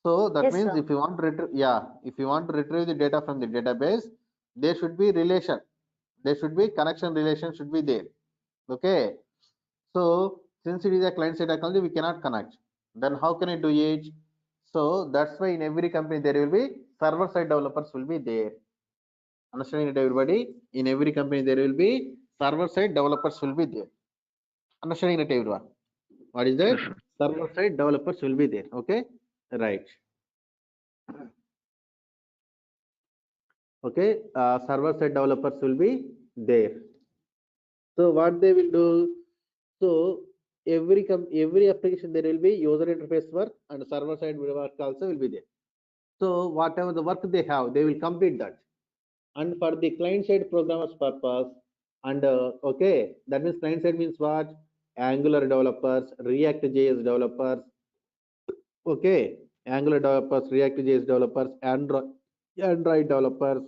So that Yes, means sir. if you want to retrieve, yeah, if you want to retrieve the data from the database, there should be relation. There should be connection relation should be there. Okay. So since it is a client side technology, we cannot connect. Then how can I do it? So that's why in every company there will be server side developers will be there. Understanding it, everybody? In every company there will be server side developers will be there. Understanding it, everyone? What is that? Yes, sir. Server side developers will be there. Okay, right. Okay, server side developers will be there. So what they will do? So every application there will be user interface work and server side work also will be there. So whatever the work they have, they will complete that. And for the client side programmers purpose, and okay, that means client side means what? Angular developers, React JS developers, okay, Angular developers, React JS developers, Android developers.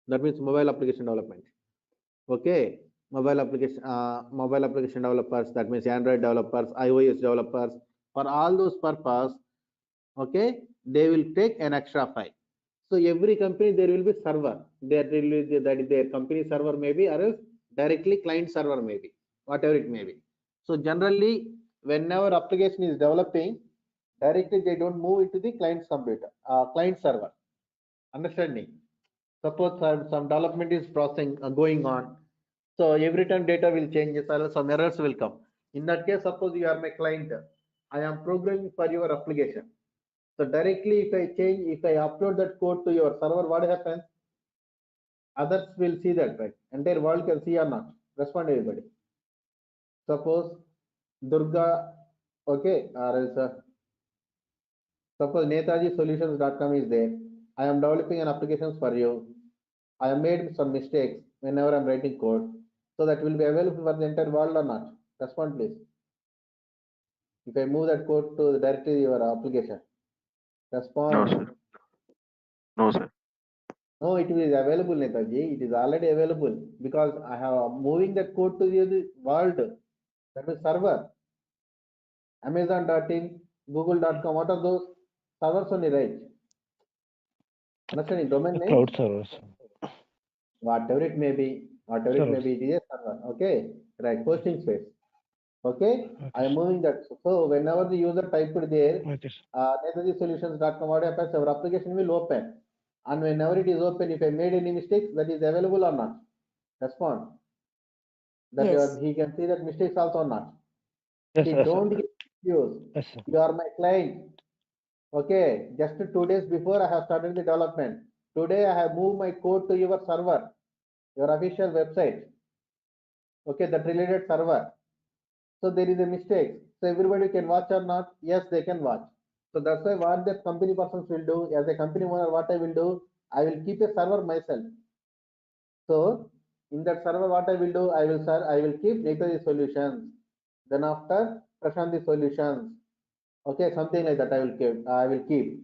That means mobile application development. Okay, mobile application developers. That means Android developers, iOS developers. For all those purpose, okay, they will take an extra file. So every company there will be server. There will be that is their company server maybe, or else directly client server maybe, whatever it may be. So generally, whenever application is developing, directly they don't move into the client's computer, client server. Understanding? Suppose some development is processing going on. So every time data will change, some errors will come. In that case, suppose you are my client, I am programming for your application. So directly if I upload that code to your server, what happens? Others will see that, right? Entire world can see or not. Respond everybody. Suppose Durga, okay, or else suppose netajisolutions.com is there. I am developing an application for you. I have made some mistakes whenever I'm writing code. So that will be available for the entire world or not? Respond please. If I move that code to directly your application, No, respond. sir. No, sir. No, it is available, Netaji. It is already available because I have moving that code to the world. That is server. Amazon.in, Google.com. What are those servers only, right? Understanding domain The name? cloud servers. Whatever it may be, Servers. it is a server. Okay, right. Hosting space. Okay, Okay, I am sir. moving that. So whenever the user type it there, Okay, sir. netajisolutions.com, what happens? Our application will open. And whenever it is open, if I made any mistakes, that is available or not? Respond. That Yes. he can see that mistakes also or not. Yes, See, sir. don't get confused. Yes, sir. You are my client. Okay, just 2 days before I have started the development. Today I have moved my code to your server, your official website. Okay, that related server. So there is a mistake. So everybody can watch or not? Yes, they can watch. So that's why what the company persons will do, as a company owner, what I will do, I will keep a server myself. So in that server, what I will do, I will keep Netaji solutions. Then after Prashanti solutions. Okay, something like that I will keep.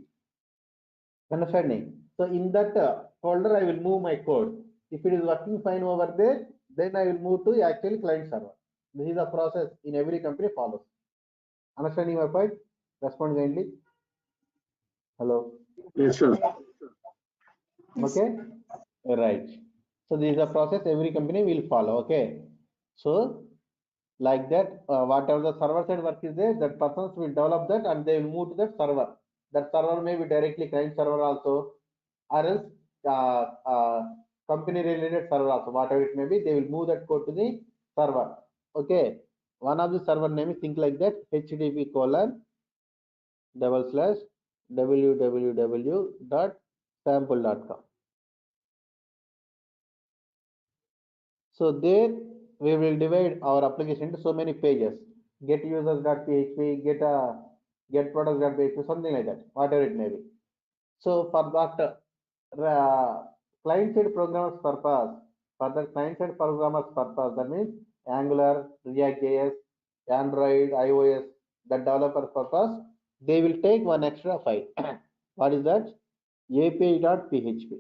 Understanding? So in that folder, I will move my code. If it is working fine over there, then I will move to actually client server. This is a process in every company follows. Understanding my point? Respond kindly. Hello. Yes, sir. Yes. Okay. Right. So this is a process every company will follow. Okay. So like that, whatever the server side work is there, that persons will develop that and they will move to that server. That server may be directly client server also, or else company related server also, whatever it may be, they will move that code to the server. Okay. One of the server name is think like that, http colon double slash www.sample.com. So there we will divide our application into so many pages. Get users.php, get products.php, something like that, whatever it may be. So for that client side programmers purpose, that means Angular, React JS, Android, iOS, that developer purpose, they will take one extra file. What is that? API.php.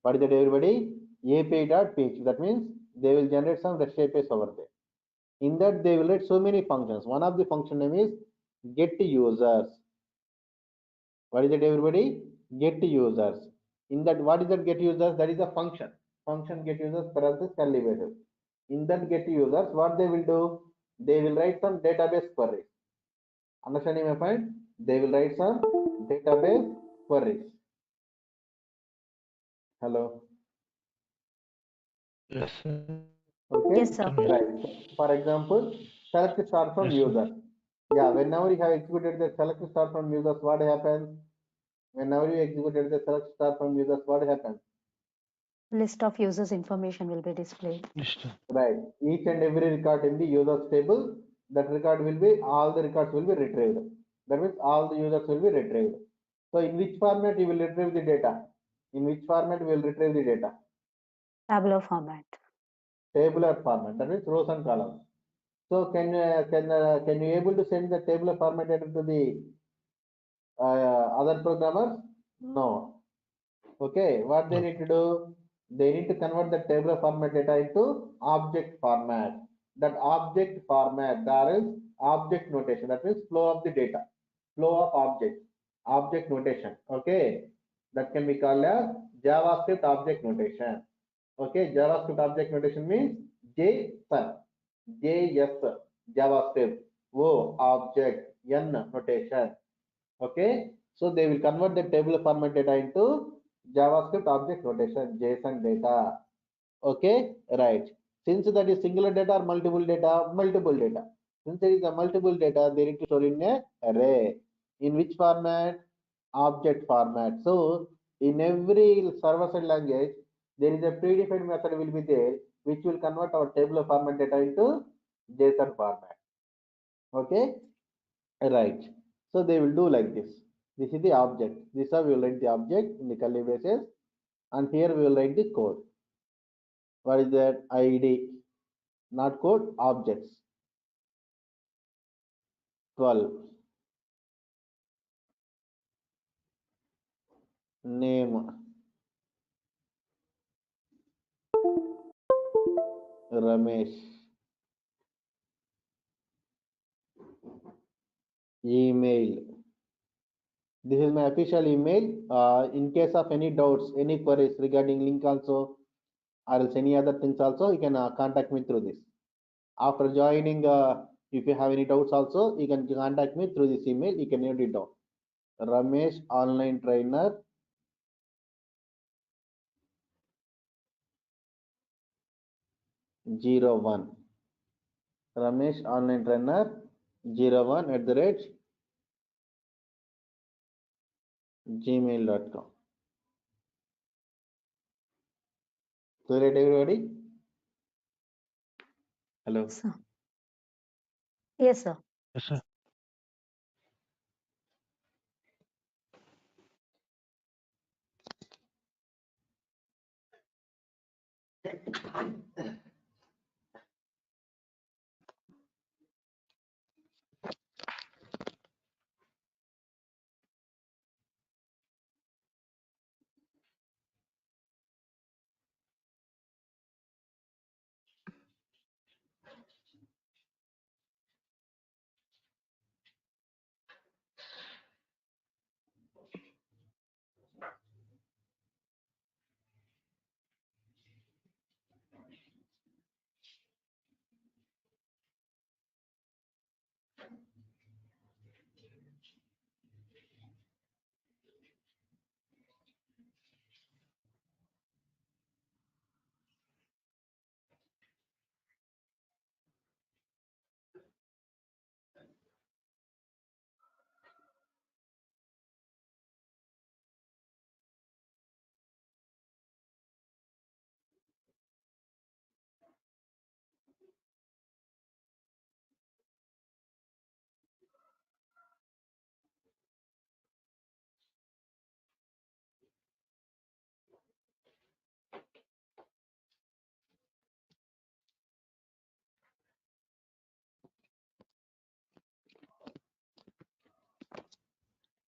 What is that, everybody? API.php. That means they will generate some REST APIs over there. In that, they will write so many functions. One of the function name is get users. What is that, everybody? Get users. In that, what is that get users? That is a function. Function get users parenthesis curly braces. In that get users, what they will do? They will write some database queries. Understanding my point? They will write some database queries. Hello. Yes, sir. Okay. Yes, sir. Right. For example, select star from Yes, sir. user. Yeah. Whenever you have executed the select star from users, what happens? Whenever you executed the select star from users, what happens? List of users information will be displayed. Yes, sir. Right. Each and every record in the users table, that record will be, all the records will be retrieved. That means all the users will be retrieved. So in which format you will retrieve the data? In which format we will retrieve the data? Tabular format. Tabular format. That means rows and columns. So can you able to send the tabular format data to the other programmers? No. Okay, what they need to do? They need to convert the tabular format data into object format. That object format, there is object notation. That means flow of the data, flow of object notation. Okay, that can be called as JavaScript object notation. Okay, JavaScript object notation means JSON, JS, JavaScript, O object, N notation. Okay, so they will convert the tabular format data into JavaScript object notation, JSON data. Okay, right. Since that is singular data or multiple data, multiple data. Since there is a multiple data, they need to store in a array. In which format? Object format. So in every server-side language, there is a predefined method will be there, which will convert our tabular format data into JSON format. Okay, right. So they will do like this. This is the object. This is how we will write the object in the curly braces, and here we will write the code. What is that? ID, not code, objects. 12. Name, Ramesh. Email. This is my official email. In case of any doubts, any queries regarding link also, or else any other things also, you can contact me through this. After joining, if you have any doubts also, you can contact me through this email. You can note it down. Ramesh online trainer 01. Ramesh online trainer 01 at the rate gmail.com. Clear it, everybody? Hello. Sir. Yes, sir. Yes, sir.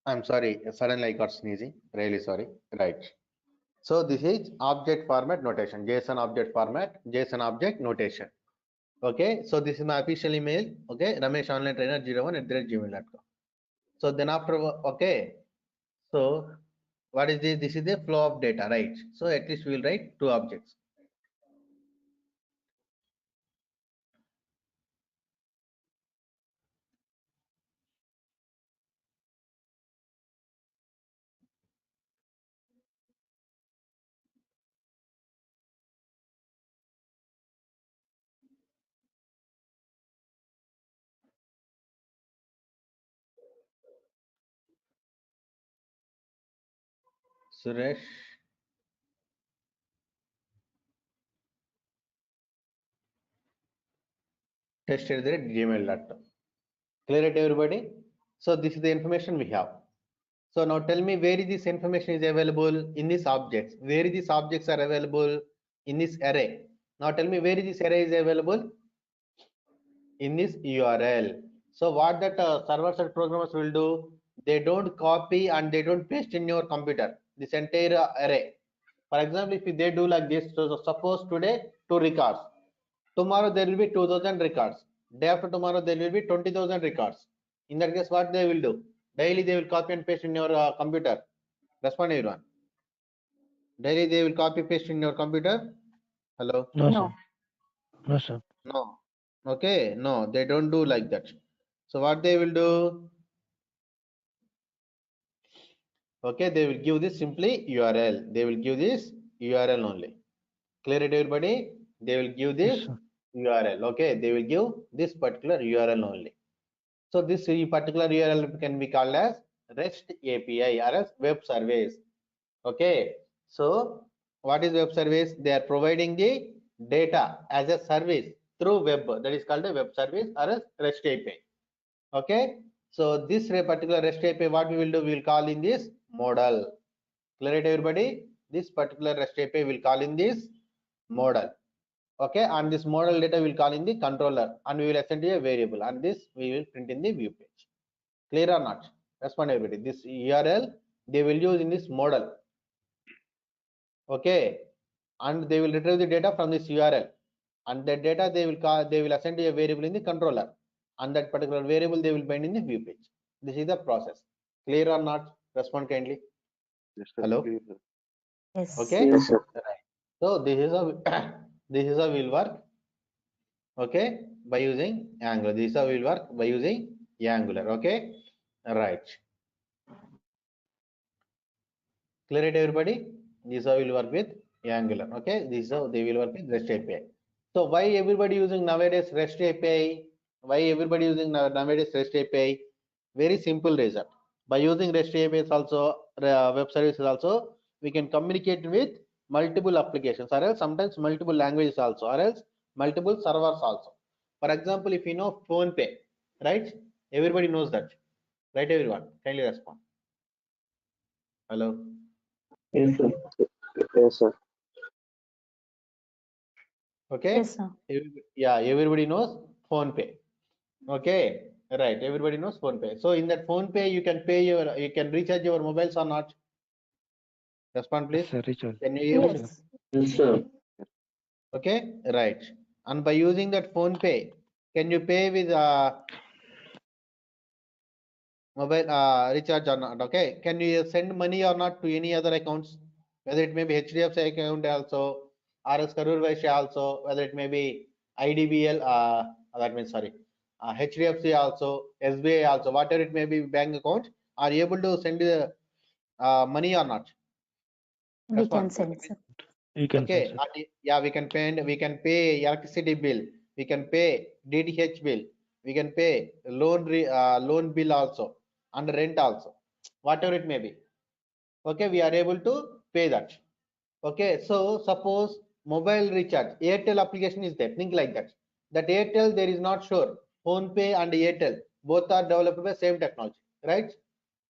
I'm sorry, suddenly I got sneezing. Really sorry. Right. So this is object format notation, JSON object format, JSON object notation. Okay. So this is my official email. Okay. Ramesh online trainer 01@gmail.com. So then after, okay. So what is this? This is the flow of data, right? So at least we will write two objects. Suresh. test@gmail.com. Clear it, everybody? So this is the information we have. So now tell me where is this information is available in these objects. Where these objects are available in this array. Now tell me where this array is available in this URL. So what that server-side programmers will do, they don't copy and they don't paste in your computer this entire array. For example, if they do like this, so suppose today 2 records, tomorrow there will be 2000 records, day after tomorrow there will be 20,000 records. In that case, what they will do? Daily they will copy and paste in your computer. Respond everyone. Daily they will copy paste in your computer. Hello? No, No. sir. No, sir. No. Okay, no, they don't do like that. So what they will do? Okay, they will give this simply URL. They will give this URL only. Clear it, everybody? They will give Yes, this sir. URL. Okay, they will give this particular URL only. So this particular URL can be called as REST API or as web service. Okay, so what is web service? They are providing the data as a service through web. That is called a web service or as REST API. Okay, so this particular REST API, what we will do, we will call in this model. Clear it, everybody? This particular REST API will call in this model. Okay, and this model data will call in the controller, and we will assign a variable, and this we will print in the view page. Clear or not? Respond, everybody. This URL they will use in this model. Okay, and they will retrieve the data from this URL, and that data they will assign to a variable in the controller, and that particular variable they will bind in the view page. This is the process. Clear or not? Respond kindly. Yes, sir. Hello. Clear, sir. Yes. Okay. Yes, sir. Right. So this is a this is how will work. Okay, by using Angular. This is how will work by using Angular. Okay, right. Clear it, everybody? This is how will work with Angular. Okay, this is how they will work with REST API. So why everybody using nowadays REST API? Why everybody using nowadays REST API? Very simple reason. By using REST APIs also, web services also, we can communicate with multiple applications, or else sometimes multiple languages also, or else multiple servers also. For example, if you know PhonePe, right? Everybody knows that, right? Everyone, kindly respond. Hello. Yes, sir. Yes, sir. Okay. Yes, sir. Yeah, everybody knows PhonePe. Okay, right. Everybody knows PhonePe. So in that PhonePe, you can you can recharge your mobiles or not? Respond, Yes, please. sir. Richard. Can you Yes, able? sir. Yes. Yes, sir. Okay, right. And by using that PhonePe, can you pay with mobile recharge or not? Okay, can you send money or not to any other accounts? Whether it may be HDFC account also, RS Karur Vysya also, whether it may be IDBL, that means sorry, HDFC also, SBI also, whatever it may be bank account, are you able to send the money or not? We can Respond. send, sir. You can send, Okay, sir. and yeah, we can pay electricity bill, we can pay DTH bill, we can pay loan bill also, and rent also, whatever it may be. Okay, we are able to pay that. Okay, so suppose mobile recharge, Airtel application is there, think like that. That Airtel there is not sure, PhonePe and Airtel both are developed by same technology, right?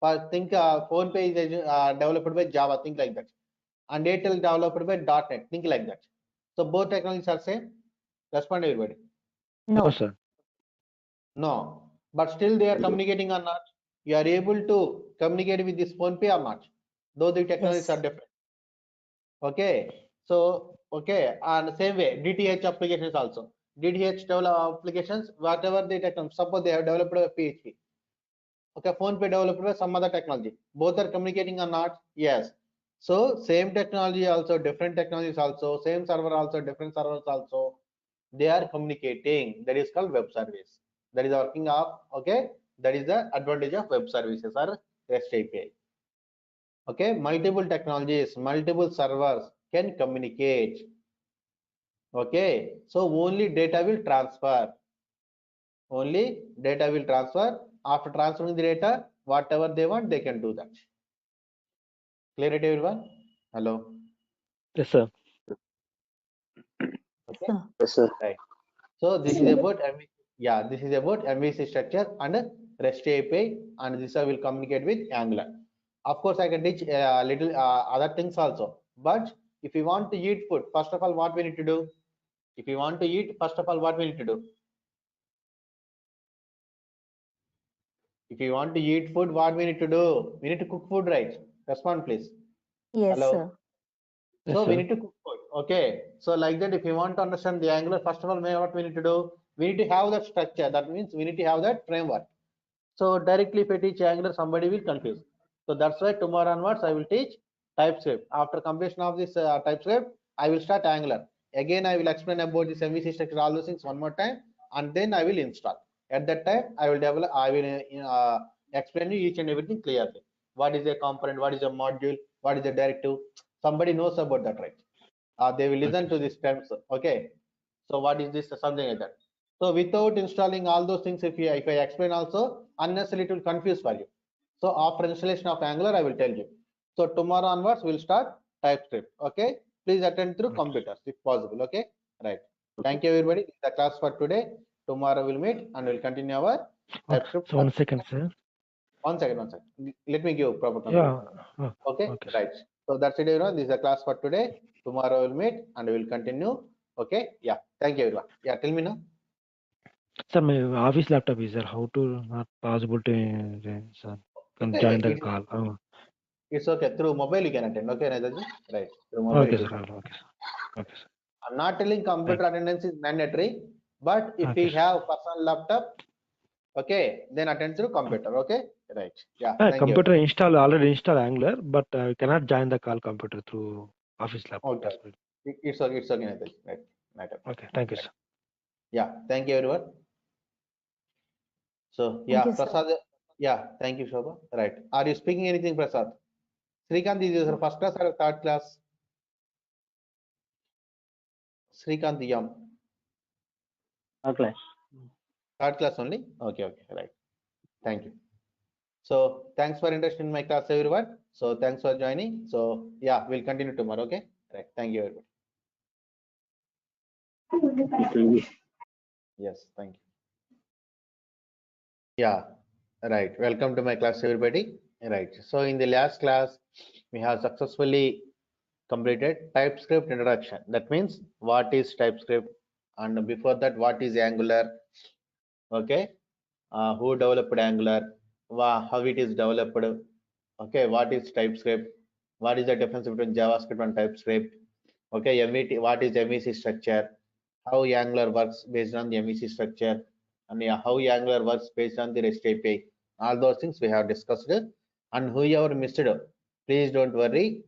But think PhonePe is developed by Java, think like that, and Airtel developed by .NET, think like that. So both technologies are same. Respond, everybody. No, No. sir. No, but still they are communicating or not? you are able to communicate with this phone pay or not, though the technologies Yes. are different. Okay, so okay, and same way DTH applications also, DTH develop applications, whatever the technology, suppose they have developed a PHP, okay, phone pay developed by some other technology, both are communicating or not? Yes. So same technology also, different technologies also, same server also, different servers also, they are communicating. That is called web service. That is working off. Okay, that is the advantage of web services or REST API. Okay, multiple technologies, multiple servers can communicate. Okay, so only data will transfer. Only data will transfer. After transferring the data, whatever they want, they can do that. Clear it, everyone? Hello. Yes, sir. Okay. So, Yes, sir. Right. So this is about this is about MVC structure and REST API, and this I will communicate with Angular. Of course, I can teach little other things also. But if you want to eat food, first of all, what we need to do? If you want to eat, first of all, what we need to do? If you want to eat food, what we need to do? We need to cook food, right? Respond, please. yes, Hello. sir. Yes, So we sir. need to cook food. Okay. So like that, if you want to understand the Angular, first of all, what we need to do? We need to have that structure. That means we need to have that framework. So directly if I teach Angular, somebody will confuse. So that's why tomorrow onwards I will teach TypeScript. After completion of this TypeScript, I will start Angular. Again, I will explain about this MVC structure, all those things one more time, and then I will install. At that time, I will develop. I will explain you each and everything clearly. What is a component? What is a module? What is a directive? Somebody knows about that, right? They will listen Okay, to sir. these terms. Okay. So what is this? Something like that. So without installing all those things, if I explain also, unnecessarily it will confuse for you. So after installation of Angular, I will tell you. So tomorrow onwards, we'll start TypeScript. Okay. Please attend through Okay. computers if possible. Okay. Right. Thank you, everybody. This is the class for today. Tomorrow we'll meet and we'll continue our TypeScript So class. 1 second, sir. One second, one second. Let me give proper Yeah. conclusion. Oh, Okay, okay, sir. right. So that's it, everyone. This is the class for today. Tomorrow we'll meet and we'll continue. Okay. Yeah. Thank you, everyone. Yeah. Tell me now. Sir, my office laptop is there. How to not possible to sir, can join the Okay. call? Oh, It's okay. Through mobile you can attend. Okay, Nadaji? Right. Through mobile okay, it is sir. fine. Okay, sir. Okay, sir. I'm not telling Thank computer attendance is mandatory, but if Okay, we sir. have personal laptop, okay, then attend through computer. Okay. Right. Yeah. Thank you. Computer install already install Angular, but I cannot join the call computer through office laptop. Okay. That's right. It's okay. It's okay, Nadaji. Right. Matter. Okay, thank you, Right. sir. Yeah. Thank you, everyone. So Thank yeah, you, sir. Prasad. Yeah. Thank you, Shobha. Right. Are you speaking anything, Prasad? Srikanth, is your first class or third class? Srikanth Yam. Okay. Third class only? Okay, okay, right. Thank you. So thanks for interest in my class, everyone. So thanks for joining. So yeah, we'll continue tomorrow. Okay. Right. Thank you, everybody. Yes, thank you. Yeah, right. Welcome to my class, everybody. Right. So in the last class, we have successfully completed TypeScript introduction. That means what is TypeScript, and before that, what is Angular? Okay. Who developed Angular? How it is developed? Okay. What is TypeScript? What is the difference between JavaScript and TypeScript? Okay. MVT, what is MEC structure? How Angular works based on the MEC structure, and yeah, how Angular works based on the REST API. All those things we have discussed. And whoever missed, please don't worry.